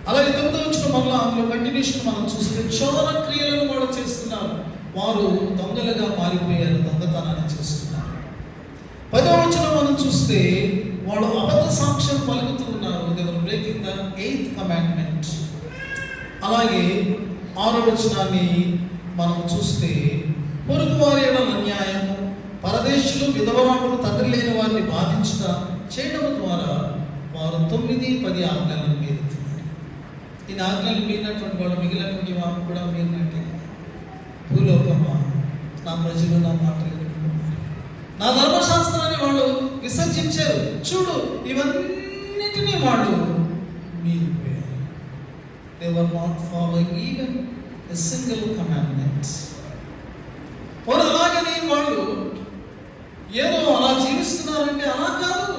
అలాగే 9వ వచనం మళ్ళీ అందులో కంటిన్యూషన్ మనం చూస్తే చోర క్రియలను వాళ్ళు చేస్తున్నారు. వారు దొంగలుగా మారిపోయారు, దొంగతనాన్ని చేస్తున్నారు. 10వ వచనం మనం చూస్తే వాళ్ళు అబద్ధ సాక్ష్యం పలుకుతూ ఉన్నారు. దేవుడు బ్రేకింగ్ ద 8th commandment. అలాగే 6వ వచనాన్ని మనం చూస్తే పొరుగు వారి యెడల అన్యాయము, పరదేశులు విధవరాములు తండ్రి లేని వారిని బాధించుట చేయడం ద్వారా వారు 9, 10 ఆజ్ఞలను మీరుతున్నారు. ఈ ఆజ్ఞలు మీరినటువంటి వాళ్ళు మిగిలినటువంటి వారు కూడా మీరినట్టే. భూలోకమా నా ప్రజలు నా మాటలు వినుకున్నారు, నా ధర్మశాస్త్రాన్ని వాళ్ళు విసర్జించారు. చూడు ఇవన్నిటినీ వాళ్ళు మీరిపోయారు. They were not following even a single commandment. వారు అలాగని వాళ్ళు ఏదో అలా జీవిస్తున్నారంటే అలా కాదు.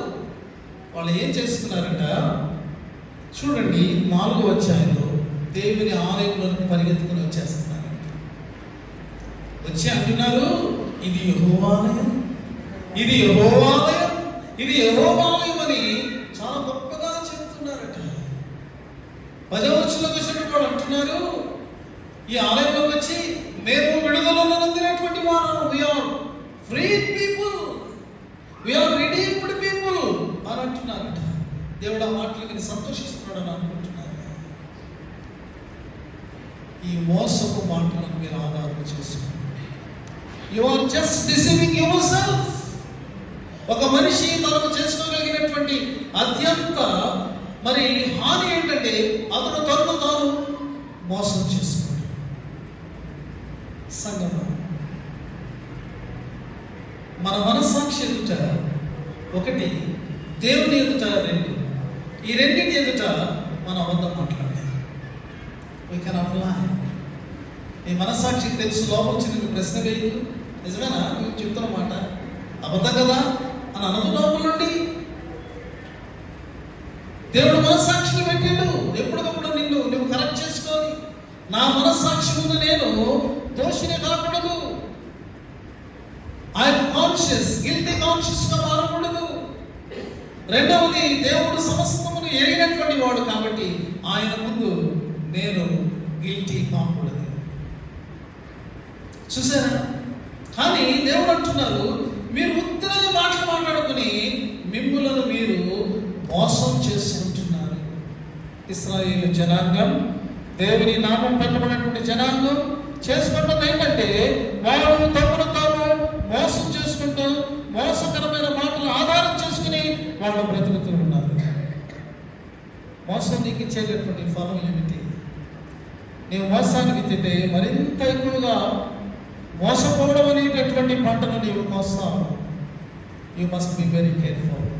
వాళ్ళు ఏం చేస్తున్నారంట చూడండి, 4వ అధ్యాయంలో దేవుని ఆలయంలోకి పరిగెత్తుకుని వచ్చేస్తున్నారు. వచ్చి అంటున్నారు, ఇది యెహోవా ఆలయం, ఇది యెహోవా ఆలయం, ఇది యెహోవా ఆలయం అని చాలా గొప్పగా చెప్తున్నారట. 10వ వచనంలోకి వచ్చినప్పుడు వాళ్ళు అంటున్నారు, ఈ ఆలయంలోకి వచ్చి మేము విడుదలలో పొందినటువంటి వారు, we are freed people, we are redeemed people అని అంటున్నారట. దేవుడు ఆ మాటలకి సంతోషిస్తున్నాడని అనుకుంటున్నారు. ఈ మోసపు మాటలను మీరు ఆధారం చేసుకోండి. You are just deceiving yourself. ఒక మనిషి తనకు చేసుకోగలిగినటువంటి అత్యంత హాని ఏంటంటే అతను తనను తాను మోసం చేసుకుంటాడు. సంగమం మన మనస్సాక్షి ఎదుట 1, దేవుని ఎదుట 2, ఈ రెండింటి ఎదుట మనం అబద్ధం మాట్లాడాలి. We cannot lie. నీ మనస్సాక్షికి తెలుసు, లోపల చిన్న ప్రశ్న వేయదు, నిజమేనా నువ్వు చెప్తున్న మాట అబద్ధం కదా అని అనదు. లోపల నుండి దేవుడు మనస్సాక్షిని పెట్టాడు. ఎప్పటికప్పుడు నువ్వు కరెక్ట్ చేసుకోవాలి. నా మనస్సాక్షి ముందు నేను దోషిని కాకూడదు. ఐఎమ్ కాన్షియస్, గిల్టీ కాన్షియస్ గా మారకూడదు. రెండవది, దేవుడు సమస్తమును ఎరిగినటువంటి వాడు కాబట్టి ఆయన ముందు నేను గిల్టీ కాకూడదు. చూసారా? కానీ దేవుడు అంటున్నారు, మీరు ఉత్తరది మాటలు మాట్లాడుకుని మిమ్ములను మీరు మోసం చేసుకుంటున్నారు. ఇశ్రాయేలు జనాంగం, దేవుని నామం పెట్టబడినటువంటి జనాంగం చేసుకుంటుంది ఏంటంటే వారు తమను తాము మోసం చేసుకుంటూ మోసకరమైన మాటలు ఆధారం చేసుకుని వాళ్ళు బ్రతుకుతూ ఉన్నారు. మోసం నీకు ఇచ్చేటటువంటి ఫలం ఏమిటి? నీవు మోసానికి తింటే మరింత ఎక్కువగా మోసపోవడం అనేటటువంటి పంటను నీవు కోస్తావు. You must be very careful.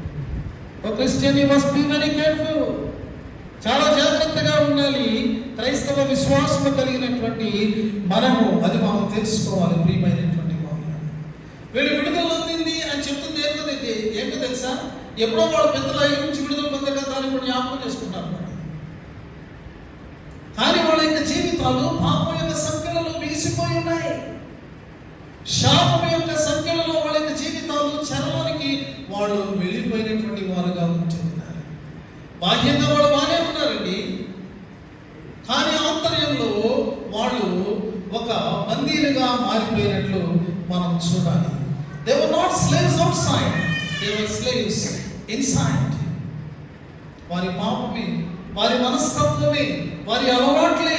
O Christian, you must be very careful. చాలా జాగ్రత్తగా ఉండాలి. క్రైస్తవ విశ్వాసం కలిగినటువంటి మనము అది మనం తెలుసుకోవాలి. ప్రియమైనటువంటి వాళ్ళు, వీళ్ళు విడుదల పొందింది అని చెప్తుంది ఏంటో తెలుసా? ఎప్పుడో వాళ్ళు పెద్దల నుంచి విడుదల పొందే కదా అని ఇప్పుడు జ్ఞాపకం చేసుకుంటారు. కానీ వాళ్ళ యొక్క జీవితాలు పాపం యొక్క సంఖ్యలలో బిగిసిపోయి ఉన్నాయి. శాపం యొక్క సంఖ్యలలో వాళ్ళ యొక్క జీవితాలు చెరలోనికి వాళ్ళు వెళ్ళిపోయినటువంటి వారుగా ఉంటున్నారు. బాహ్యంగా వాళ్ళు బాగానే ఉన్నారండి, కానీ ఆంతర్యంలో వాళ్ళు ఒక బందీలుగా మారిపోయినట్లు మనం చూడాలి. They were not slaves outside, they were slaves inside. వారి పాపమే, వారి మనస్తత్వమే, వారి అలవాట్లే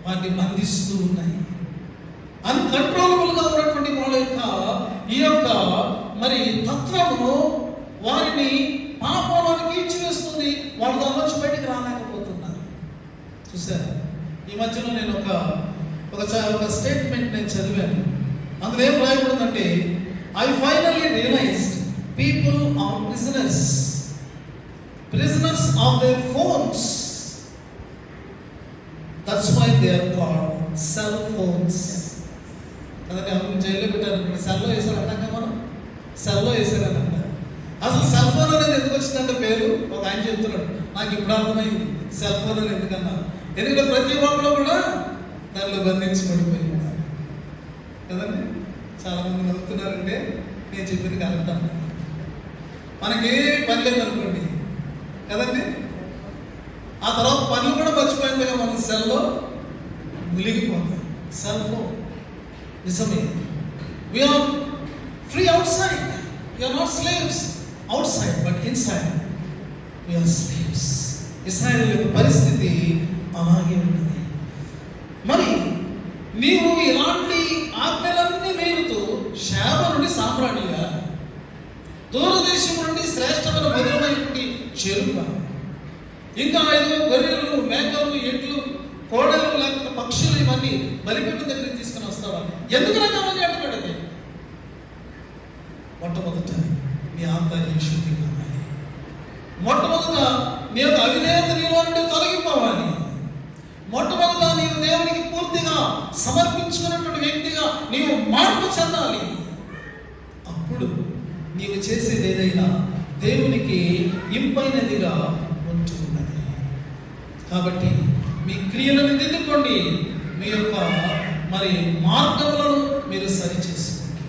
వారిని బంధిస్తూ ఉన్నాయి. అన్కంట్రోలబుల్ గా ఉన్నటువంటి వాళ్ళ యొక్క ఈ యొక్క తత్వము వారిని పాపంలోనికి ఇచ్చివేస్తుంది. వాళ్ళు దానిలోంచి బయటికి రాలేకపోతున్నారు. చూసారా, ఈ మధ్యలో నేను ఒక స్టేట్మెంట్ నేను చదివాను. అందులో ఏం రాయబడిందంటే, I finally realised people are prisoners of their phones. That's why they are called cell phones. అదే అవును, జైల్లో పెట్టారు, సెల్లో వేసారంటాక మనం సెల్లో వేసారనంట. అసలు సెల్ ఫోన్ అనేది ఎందుకు వచ్చిందంటే పేరు ఒక ఆయన చెప్తున్నాడు, నాకు ఇప్పుడు అర్థమైంది సెల్ ఫోన్ అని ఎందుకన్నా. ఎందుకంటే ప్రతి ఒక్కరు కూడా దానిలో బంధించబడిపోయి ఉన్నారు కదండి. చాలా మంది నవ్వుతున్నారంటే నేను చెప్పింది కరెక్ట్ అన్న. మనకి పని లేదనుకోండి కదండి, ఆ తర్వాత పనులు కూడా మర్చిపోయిందిగా మనం సెల్లో మునిగిపోతాం. సెల్ ఫోన్ నిజమే. We are free outside, we are not slaves outside, but inside we are slaves. ఇశ్రాయేలు యొక్క పరిస్థితి అలాగే ఉన్నది. మరి నీవు ఇలాంటి ఆజ్ఞలన్నీ మీరుతూ శాప నుండి సామ్రాణిగా, దూరదేశం నుండి శ్రేష్టమైన మధురమైనటువంటి చెరుక, ఇంకా 5 గొర్రెలు, మేకలు, ఎడ్లు, కోడలు, లేకపోతే పక్షులు ఇవన్నీ బలిపీఠం దగ్గరికి తీసుకుని వస్తావా? ఎందుకు రకమని అంటున్నాడు. అది మొట్టమొదట నీ ఆంతర్యం శుద్ధి కావాలి. మొట్టమొదట నీ యొక్క అవిధేయత నీలో నుండి తొలగిపోవాలి. మొట్టమొదట నీవు దేవునికి పూర్తిగా సమర్పించుకున్నటువంటి వ్యక్తిగా నీవు మార్పు చెందాలి. అప్పుడు నీవు చేసేది ఏదైనా దేవునికి ఇంపైనదిగా ఉంటున్నది. కాబట్టి మీ క్రియలను దిద్దుకోండి, మీ యొక్క మార్గములను మీరు సరిచేసుకోండి.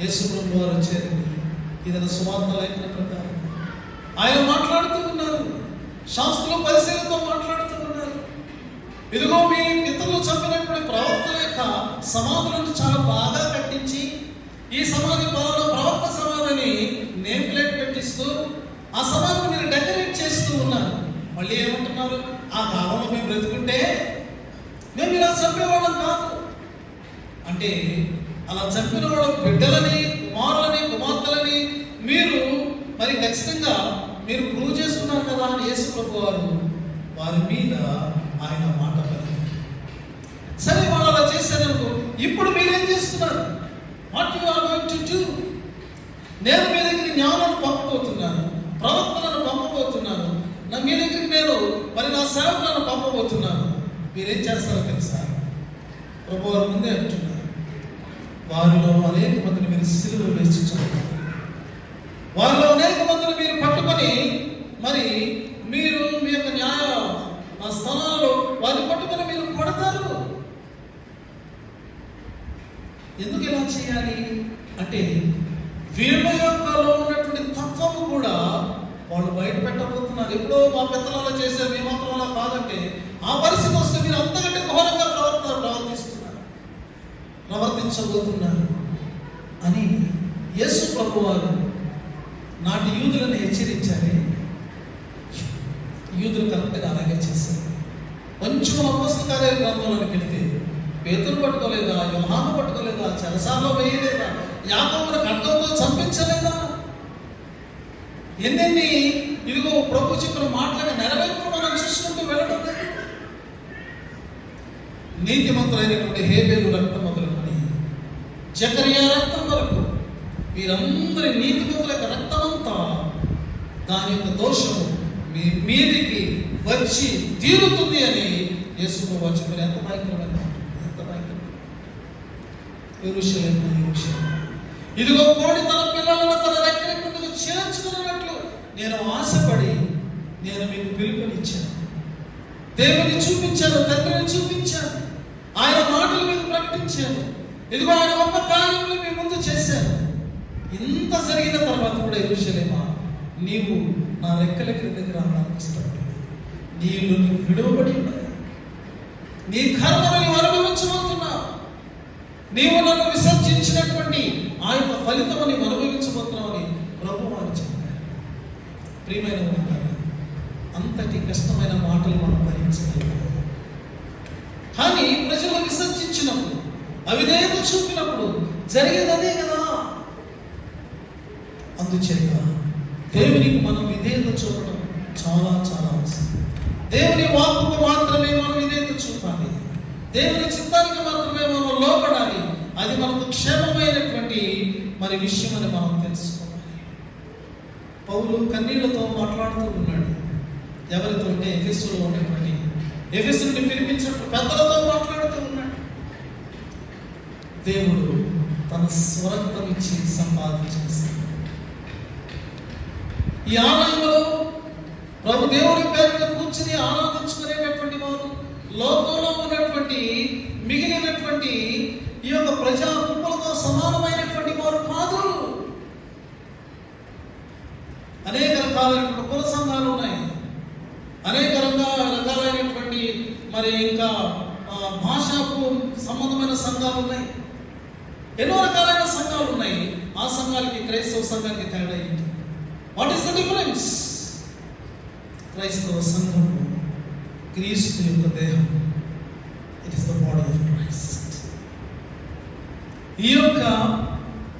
యేసు ప్రభువు వారు వచ్చారండి. ఇదైనా సువార్త లేఖన ప్రకారం ఆయన మాట్లాడుతూ ఉన్నారు, శాస్త్రులు పరిశీలనతో మాట్లాడుతూ ఉన్నారు. ఇదిగో మీ పితరులు చంపినటువంటి ప్రవక్త లేక సమాధులను చాలా బాగా కట్టించి, ఈ సమాధి ప్రవక్త సమాధిని నేమ్ ప్లేట్ పెట్టిస్తూ ఆ సమాధిని మీరు డెకరేట్ చేస్తూ ఉన్నారు. మళ్ళీ ఏమంటున్నారు, ఆ కాలంలో మేము బ్రతుకుంటే మేము ఇలా చంపేవాళ్ళం కాదు అంటే, అలా చంపిన వాళ్ళ బిడ్డలని, కుమార్తెలని మీరు ఖచ్చితంగా మీరు ప్రూవ్ చేసుకున్నారు కదా అని యేసు ప్రభు వారి మీద ఆయన మాట పలికారు. సరే, వాళ్ళు అలా చేశారనుకో, ఇప్పుడు మీరేం చేస్తున్నారు? What you are going to do? నేను మీ దగ్గరికి జ్ఞానాన్ని పంపబోతున్నాను, ప్రవక్తలను పంపబోతున్నాను, మీ దగ్గరికి నేను నా సేవకులను పంపబోతున్నాను. మీరేం చేస్తారో తెలుసా? ప్రభు వారు ముందే అంటున్నారు, వారిలో అనేక మందిని మీరు సిలువలో వేసి చంపుతారు, వారిలో అనేక మందిని మీరు పట్టుకొని మీరు మీ యొక్క న్యాయ స్థానాలలో వారిని పట్టుకొని మీరు కొడతారు. ఎందుకు ఇలా చేయాలి అంటే, వీళ్ళ యొక్కలో ఉన్నటువంటి తత్వము కూడా వాళ్ళు బయట పెట్టబోతున్నారు. ఎప్పుడో మా పెద్దలలో చేశారు, మీ మాత్రం అలా కాదంటే, ఆ పరిస్థితి వస్తే మీరు అంతకంటే ఘోరంగా ప్రవర్తించబోతున్నారు అని యేసు ప్రభు వారు నాటి యూదులను హెచ్చరించారే. యూదులు కరెక్ట్గా అలాగే చేశారు. కొంచెం అపోస్తల కార్యాల గ్రంథంలోకి వెళితే పేతురు పట్టుకోలేదా, యోహాను పట్టుకోలేదా, చెరసాలలో వేయలేదా, యాకోబును ఖడ్గంతో చంపించలేదా? ఎన్నెన్ని ఇదిగో ప్రభు చెప్పిన మాటలను నెరవేర్పు మనం చూసుకుంటూ వెళ్ళడం లేదు. నీతిమంతులైనటువంటి హేబేలు రక్తం మొదలుకొని జకరియా రక్తం వరకు వీరందరి నీతిమంతుల యొక్క రక్తమంతా దాని యొక్క దోషము మీ మీదికి వచ్చి తీరుతుంది అని యేసు ప్రభు చెప్పారు. ఎంత భయంకరమైన, ఎంత భయంకరమైన. ఇదిగో కోడి తన పిల్లలను తన రెక్కల కిందకు చేర్చుకున్నట్లు నేను ఆశపడి నేను మీకు పిలుపునిచ్చాను, దేవుని చూపించాను, తండ్రిని చూపించాను, ఆయన మాటలు మీకు ప్రకటించాను, ఇదిగో ఆయన గొప్ప కార్యములు మీ ముందు చేశాను. ఇంత జరిగిన తర్వాత కూడా యెరూషలేమా, నీవు నా రెక్కల క్రిందకి రావడానికి ఇష్టపడి నీళ్ళు విడువబడి ఉన్నది, నీ కర్మను నీవు అనుభవించబోతున్నావు, నీవు నన్ను విసర్జించినటువంటి ఆ యొక్క ఫలితము నీవు అనుభవించబోతున్నావు అని ప్రభు వారు చెప్పారు. ప్రియమైన వారు, అంతటి కష్టమైన మాటలు మనం భరించలేము. కానీ ప్రజలు విసర్జించినప్పుడు, అవిధేయత చూపినప్పుడు జరిగేది అదే కదా. అందుచేత దేవునికి మనం విధేయత చూపడం చాలా చాలా అవసరం. దేవుని వాక్కుకు మాత్రమే మనం విధేయత చూపాలి. దేవుని చిత్తానికి మాత్రమే మనం లోపడాలి. అది మనకు క్షేమమైనటువంటి విషయం అని మనం తెలుసుకోవాలి. పౌలు కన్నీళ్లతో మాట్లాడుతూ ఉన్నాడు. ఎవరితో అంటే ఎఫెసులో ఉన్నటువంటి ఎఫెసుని పిలిపించినప్పుడు పెద్దలతో మాట్లాడుతూ ఉన్నాడు. దేవుడు తన స్వరత్వం ఇచ్చి సంపాదించేస్తాడు. ఈ ఆలయంలో ప్రభు దేవుని పేరుతో కూర్చుని ఆరాధించుకునేటటువంటి వారు లోకంలో ఉన్నటువంటి మిగిలినటువంటి ఈ యొక్క ప్రజా గుంపులతో సమానమైనటువంటి వారు కాదు. అనేక రకాలైనటువంటి కుల సంఘాలు ఉన్నాయి. అనేక రకాలైనటువంటి ఇంకా భాషకు సంబంధమైన సంఘాలు ఉన్నాయి. ఎన్నో రకాలైన సంఘాలు ఉన్నాయి. ఆ సంఘాలకి క్రైస్తవ సంఘానికి తేడా ఏంటి? What is the difference? క్రైస్తవ సంఘం క్రీస్తు యొక్క దేహం. It is the body of Christ. ఈ యొక్క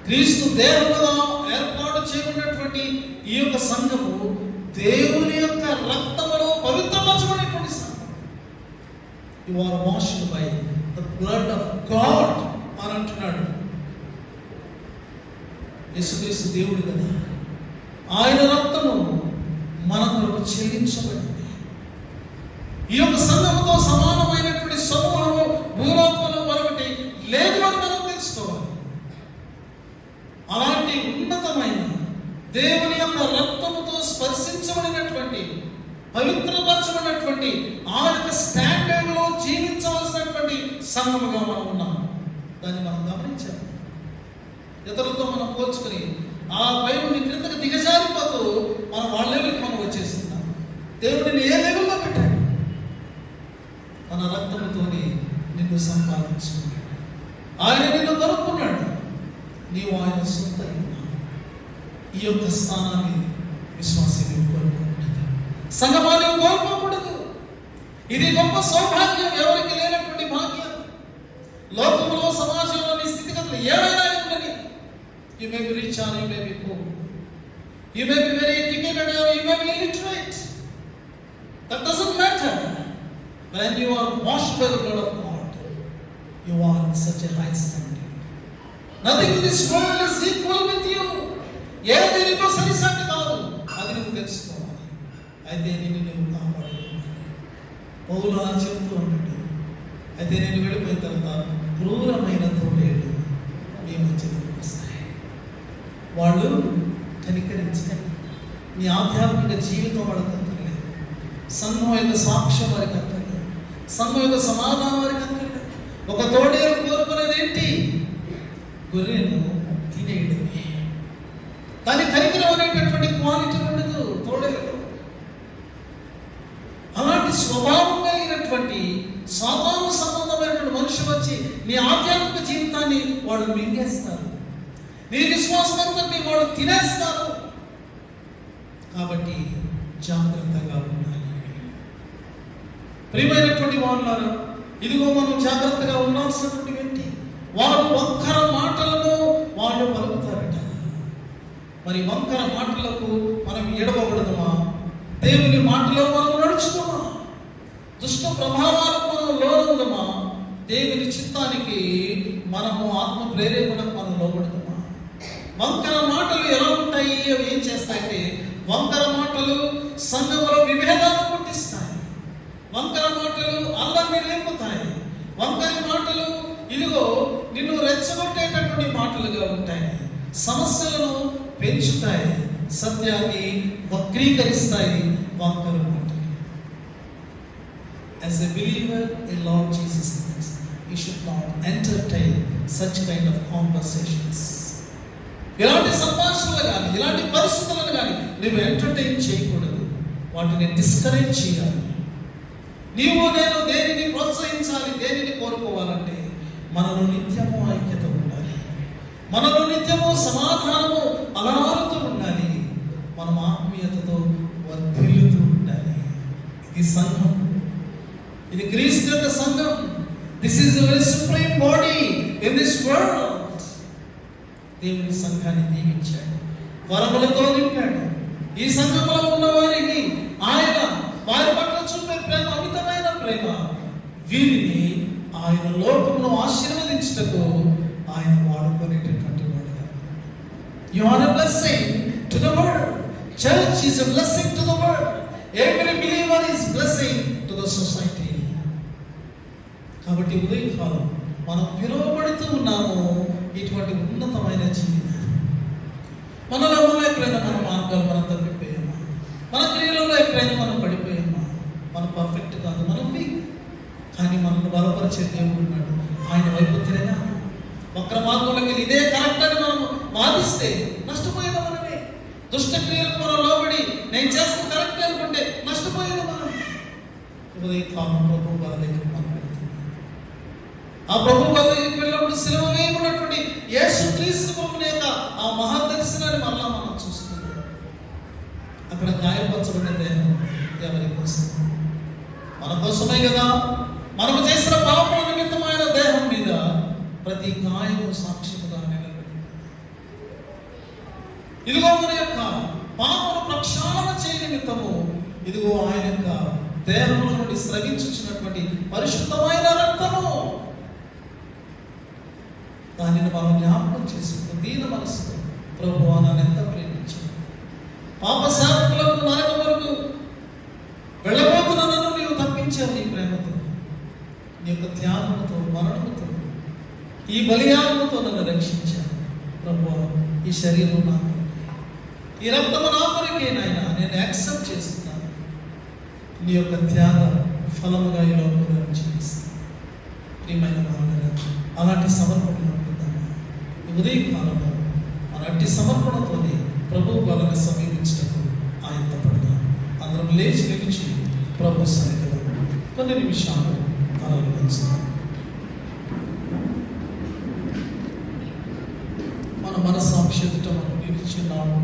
క్రీస్తు దేహముగా ఏర్పాటు చేయబడినటువంటి ఈ యొక్క సంఘము దేవుని యొక్క రక్తములో పవిత్రపరచబడినటువంటి సంఘం. You are washed by the blood of God అని అంటున్నాడు. యేసుక్రీస్తు దేవుడు కదా, ఆయన రక్తము మన కొరకు చెల్లించబడింది. ఈ యొక్క సంఘముతో సమానమైనటువంటి సమూహము భూలోకంలో మరొకటి లేదు అని మనం తెలుసుకోవాలి. అలాంటి ఉన్నతమైన దేవుని యొక్క రక్తముతో స్పర్శించబడినటువంటి పవిత్రపరచబడినటువంటి ఆ యొక్క స్టాండర్డ్ లో జీవించవలసినటువంటి సంఘముగా మనం ఉన్నాం. దాన్ని మనం గమనించాలి. ఇతరులతో మనం పోల్చుకొని ఆ పై నుండి క్రిందకు దిగజారిపోతూ మనం వాళ్ళ లెవెల్కి మనం వచ్చేస్తున్నాం. దేవుడిని ఏ లెవెల్లో పెట్టాడు? తన రక్తముతోని నిన్ను సంపాదించుకున్నాడు. ఆయన నిన్ను కొనుక్కున్నాడు. నీవు ఆయన సొంతంగా ఉన్నావు. ఈ యొక్క స్థానాన్ని విశ్వాసాన్ని కోల్పోకూడదు. సంగమాన్ని కోల్పోకూడదు. ఇది గొప్ప సౌభాగ్యం, ఎవరికి లేనటువంటి భాగ్యం. లోకంలో సమాజంలోని స్థితిగతులు ఏమైనా ఉండని, you may be rich or you may be poor, you may be very educated or you may be illiterate, that doesn't matter. When you are washed by the blood of God, you are in such a high standing. Nothing in this world is equal with you. ఏది నీతో సరిసాటి కాదు, అది నువ్వు తెలుసుకోవాలి. అయితే నిన్ను నువ్వు కాపాడుకోవాలి. పౌలు అలా చెప్తూ ఉన్నాడు. అయితే నేను వెళ్ళిపోయిన తర్వాత క్రూరమైన తోడేళ్ళు మీ మధ్యలోకి వస్తాయి. వాళ్ళు కనికరించండి. మీ ఆధ్యాత్మిక జీవితం వాడికి అక్కర్లేదు. సంఘం యొక్క సాక్ష్యం వారికి అక్కర్లేదు. సంఘం యొక్క సమాధానం వారికి అక్కర్లేదు. ఒక తోడేలు కోరుకునేది ఏంటి? గొర్రెను తినేయడమే. దాని కనికరం అనేటటువంటి క్వాలిటీ ఉండదు తోడేలు. అలాంటి స్వభావం కలిగినటువంటి సాతాను సంబంధమైనటువంటి మనుషులు వచ్చి నీ ఆధ్యాత్మిక జీవితాన్ని వాళ్ళు మింగేస్తారు. నీ విశ్వాసమంతని వాళ్ళు తినేస్తారు. కాబట్టి జాగ్రత్తగా ఉండాలి. ప్రియమైనటువంటి వాళ్ళారా, ఇదిగో మనం జాగ్రత్తగా ఉండాల్సినటువంటి ఏంటి? వాళ్ళు వంకర మాటలను వాళ్ళు పలుకుతారట. మరి వంకర మాటలకు మనం ఎడవబడదుమా? దేవుని మాటలో మనం నడుచుకోమా? దుష్ట ప్రభావాలకు మనం లోనవుదమా? దేవుని చిత్తానికి మనము ఆత్మ ప్రేరేపణకు మనం లోబడదుమా? వంకర మాటలు ఎలా ఉంటాయి? అవి ఏం చేస్తాయంటే, వంకర మాటలు సంఘంలో విభేదాలు పుట్టిస్తాయి. వంకర మాటలు అల్లరిని రేపుతాయి. వంకర మాటలు ఇదిగో నిన్ను రెచ్చగొట్టేటటువంటి మాటలుగా ఉంటాయి. సమస్యలను పెంచుతాయి. సత్యాన్ని వక్రీకరిస్తాయి వంకర మాటలు. As a believer in Lord Jesus Christ, you should not entertain such kind of conversations. ఇలాంటి సంభాషణలు కానీ ఇలాంటి పరిస్థితులను కానీ నువ్వు ఎంటర్టైన్ చేయకూడదు. వాటిని డిస్కరేజ్ చేయాలి. నీవు నేను దేనిని ప్రోత్సహించాలి, దేనిని కోరుకోవాలంటే మనలో నిత్యము ఐక్యత ఉండాలి. మనలో నిత్యము సమాధానము అలరారుతూ ఉండాలి. మనం ఆత్మీయతతో వర్ధిల్లుతూ ఉండాలి. ఇది సంఘం. ఇది క్రీస్తు యొక్క సంఘం. This is the very supreme body in this world. దేవుని సంఘాన్ని దీవించాడు, వరములతో నింపాడు. ఈ సంఘంలో ఉన్న వారికి వీరిని ఆయన లోకమును ఆశీర్వదించుటకు ఆయన వాడుకునేటటువంటి వాడుగా. You are a blessing to the world. Church is a blessing to the world. Every believer is blessing to the society. కాబట్టి ఉదయకాలం మనం పిలువబడుతూ ఉన్నాము ఇటువంటి ఉన్నతమైన జీవితం. మనలో ఎక్కడైనా మన మార్గాలు మనం తప్పిపోయామా? మన క్రియలలో ఎక్కడైనా మనం పడిపోయామా? మనం పర్ఫెక్ట్ కాదు, మనం వీక్. కానీ మనల్ని బలపరిచే దేవుడు ఉన్నాడు. ఆయన వైపు తిరిగా వక్ర మార్గంలోకి ఇదే కరెక్ట్ అని మనం వాదిస్తే నష్టపోయేది మనమే. దుష్ట క్రియలకు మనం లోబడి నేను చేస్తే కరెక్ట్ అనుకుంటే నష్టపోయేది మనం. ఉదయకాలం ప్రభు వారి దగ్గర మనం వెళ్తున్నాం. ఆ ప్రభు వారి దగ్గరికి వెళ్ళినప్పుడు శిలువ వేయబడినటువంటి యేసు క్రీస్తు ప్రభువుని యొక్క ఆ మహాదర్శనాన్ని మళ్ళా మనం చూస్తున్నాం. అక్కడ గాయపరచబడిన దేహం ఎవరి కోసం? మన కోసమే కదా. మనము చేసిన పాపల నిమిత్తమైన దేహం మీద ప్రతి గాయము సాక్ష్యముగా నిలబడి, ఇదిగో మన యొక్క పాపను ప్రక్షాళన చేయ నిమిత్తము ఇదిగో ఆయన యొక్క దేహముల నుండి స్రవించుచున్నటువంటి పరిశుద్ధమైన రక్తము, దానిని మనం జ్ఞాపకం చేసుకుని దీన మనసుతో ప్రభువా నన్ను ఎంత ప్రేమించావు, పాప శాపకులకు నరకం వరకు వెళ్ళబోతున్న నన్ను నీవు తప్పించావు. నీ ప్రేమతో, నీ యొక్క త్యాగముతో, మరణముతో, ఈ బలియాగముతో నన్ను రక్షించాను. ప్రభువా ఈ శరీరం నా కొరకే, ఈ రక్తము నా కొరకే నాయనా, నేను యాక్సెప్ట్ చేస్తున్నాను. నీ యొక్క త్యాగ ఫలముగా ఈ లోకంలో జీవిస్తాను. ప్రియమైన వాళ్ళ అలాంటి సమర్పణ ఉదయకాలము మన అట్టి సమర్పణతోనే ప్రభు వాళ్ళని సమీపించటకు ఆయనతో పడదాం. అందరం లేచి నిలిచి ప్రభు సన్నిధిలో కొన్ని నిమిషాలు ఆలోచించాం. మన మనస్సాక్షి ఎదుట మనం నిలిచిన్నాము.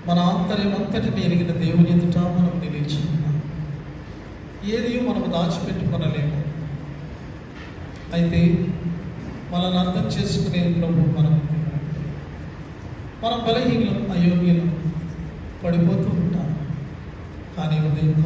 మన ఆంతర్యం అంతటిని ఎరిగిన దేవుని ఎదుట మనం నిలిచి ఉన్నాం. ఏది మనం దాచిపెట్టుకొనలేము. అయితే మనల్ని అర్థం చేసుకునే ప్రభు మనం బలహీనం, అయోగ్యం, పడిపోతూ ఉంటాం. కానీ ఉదయం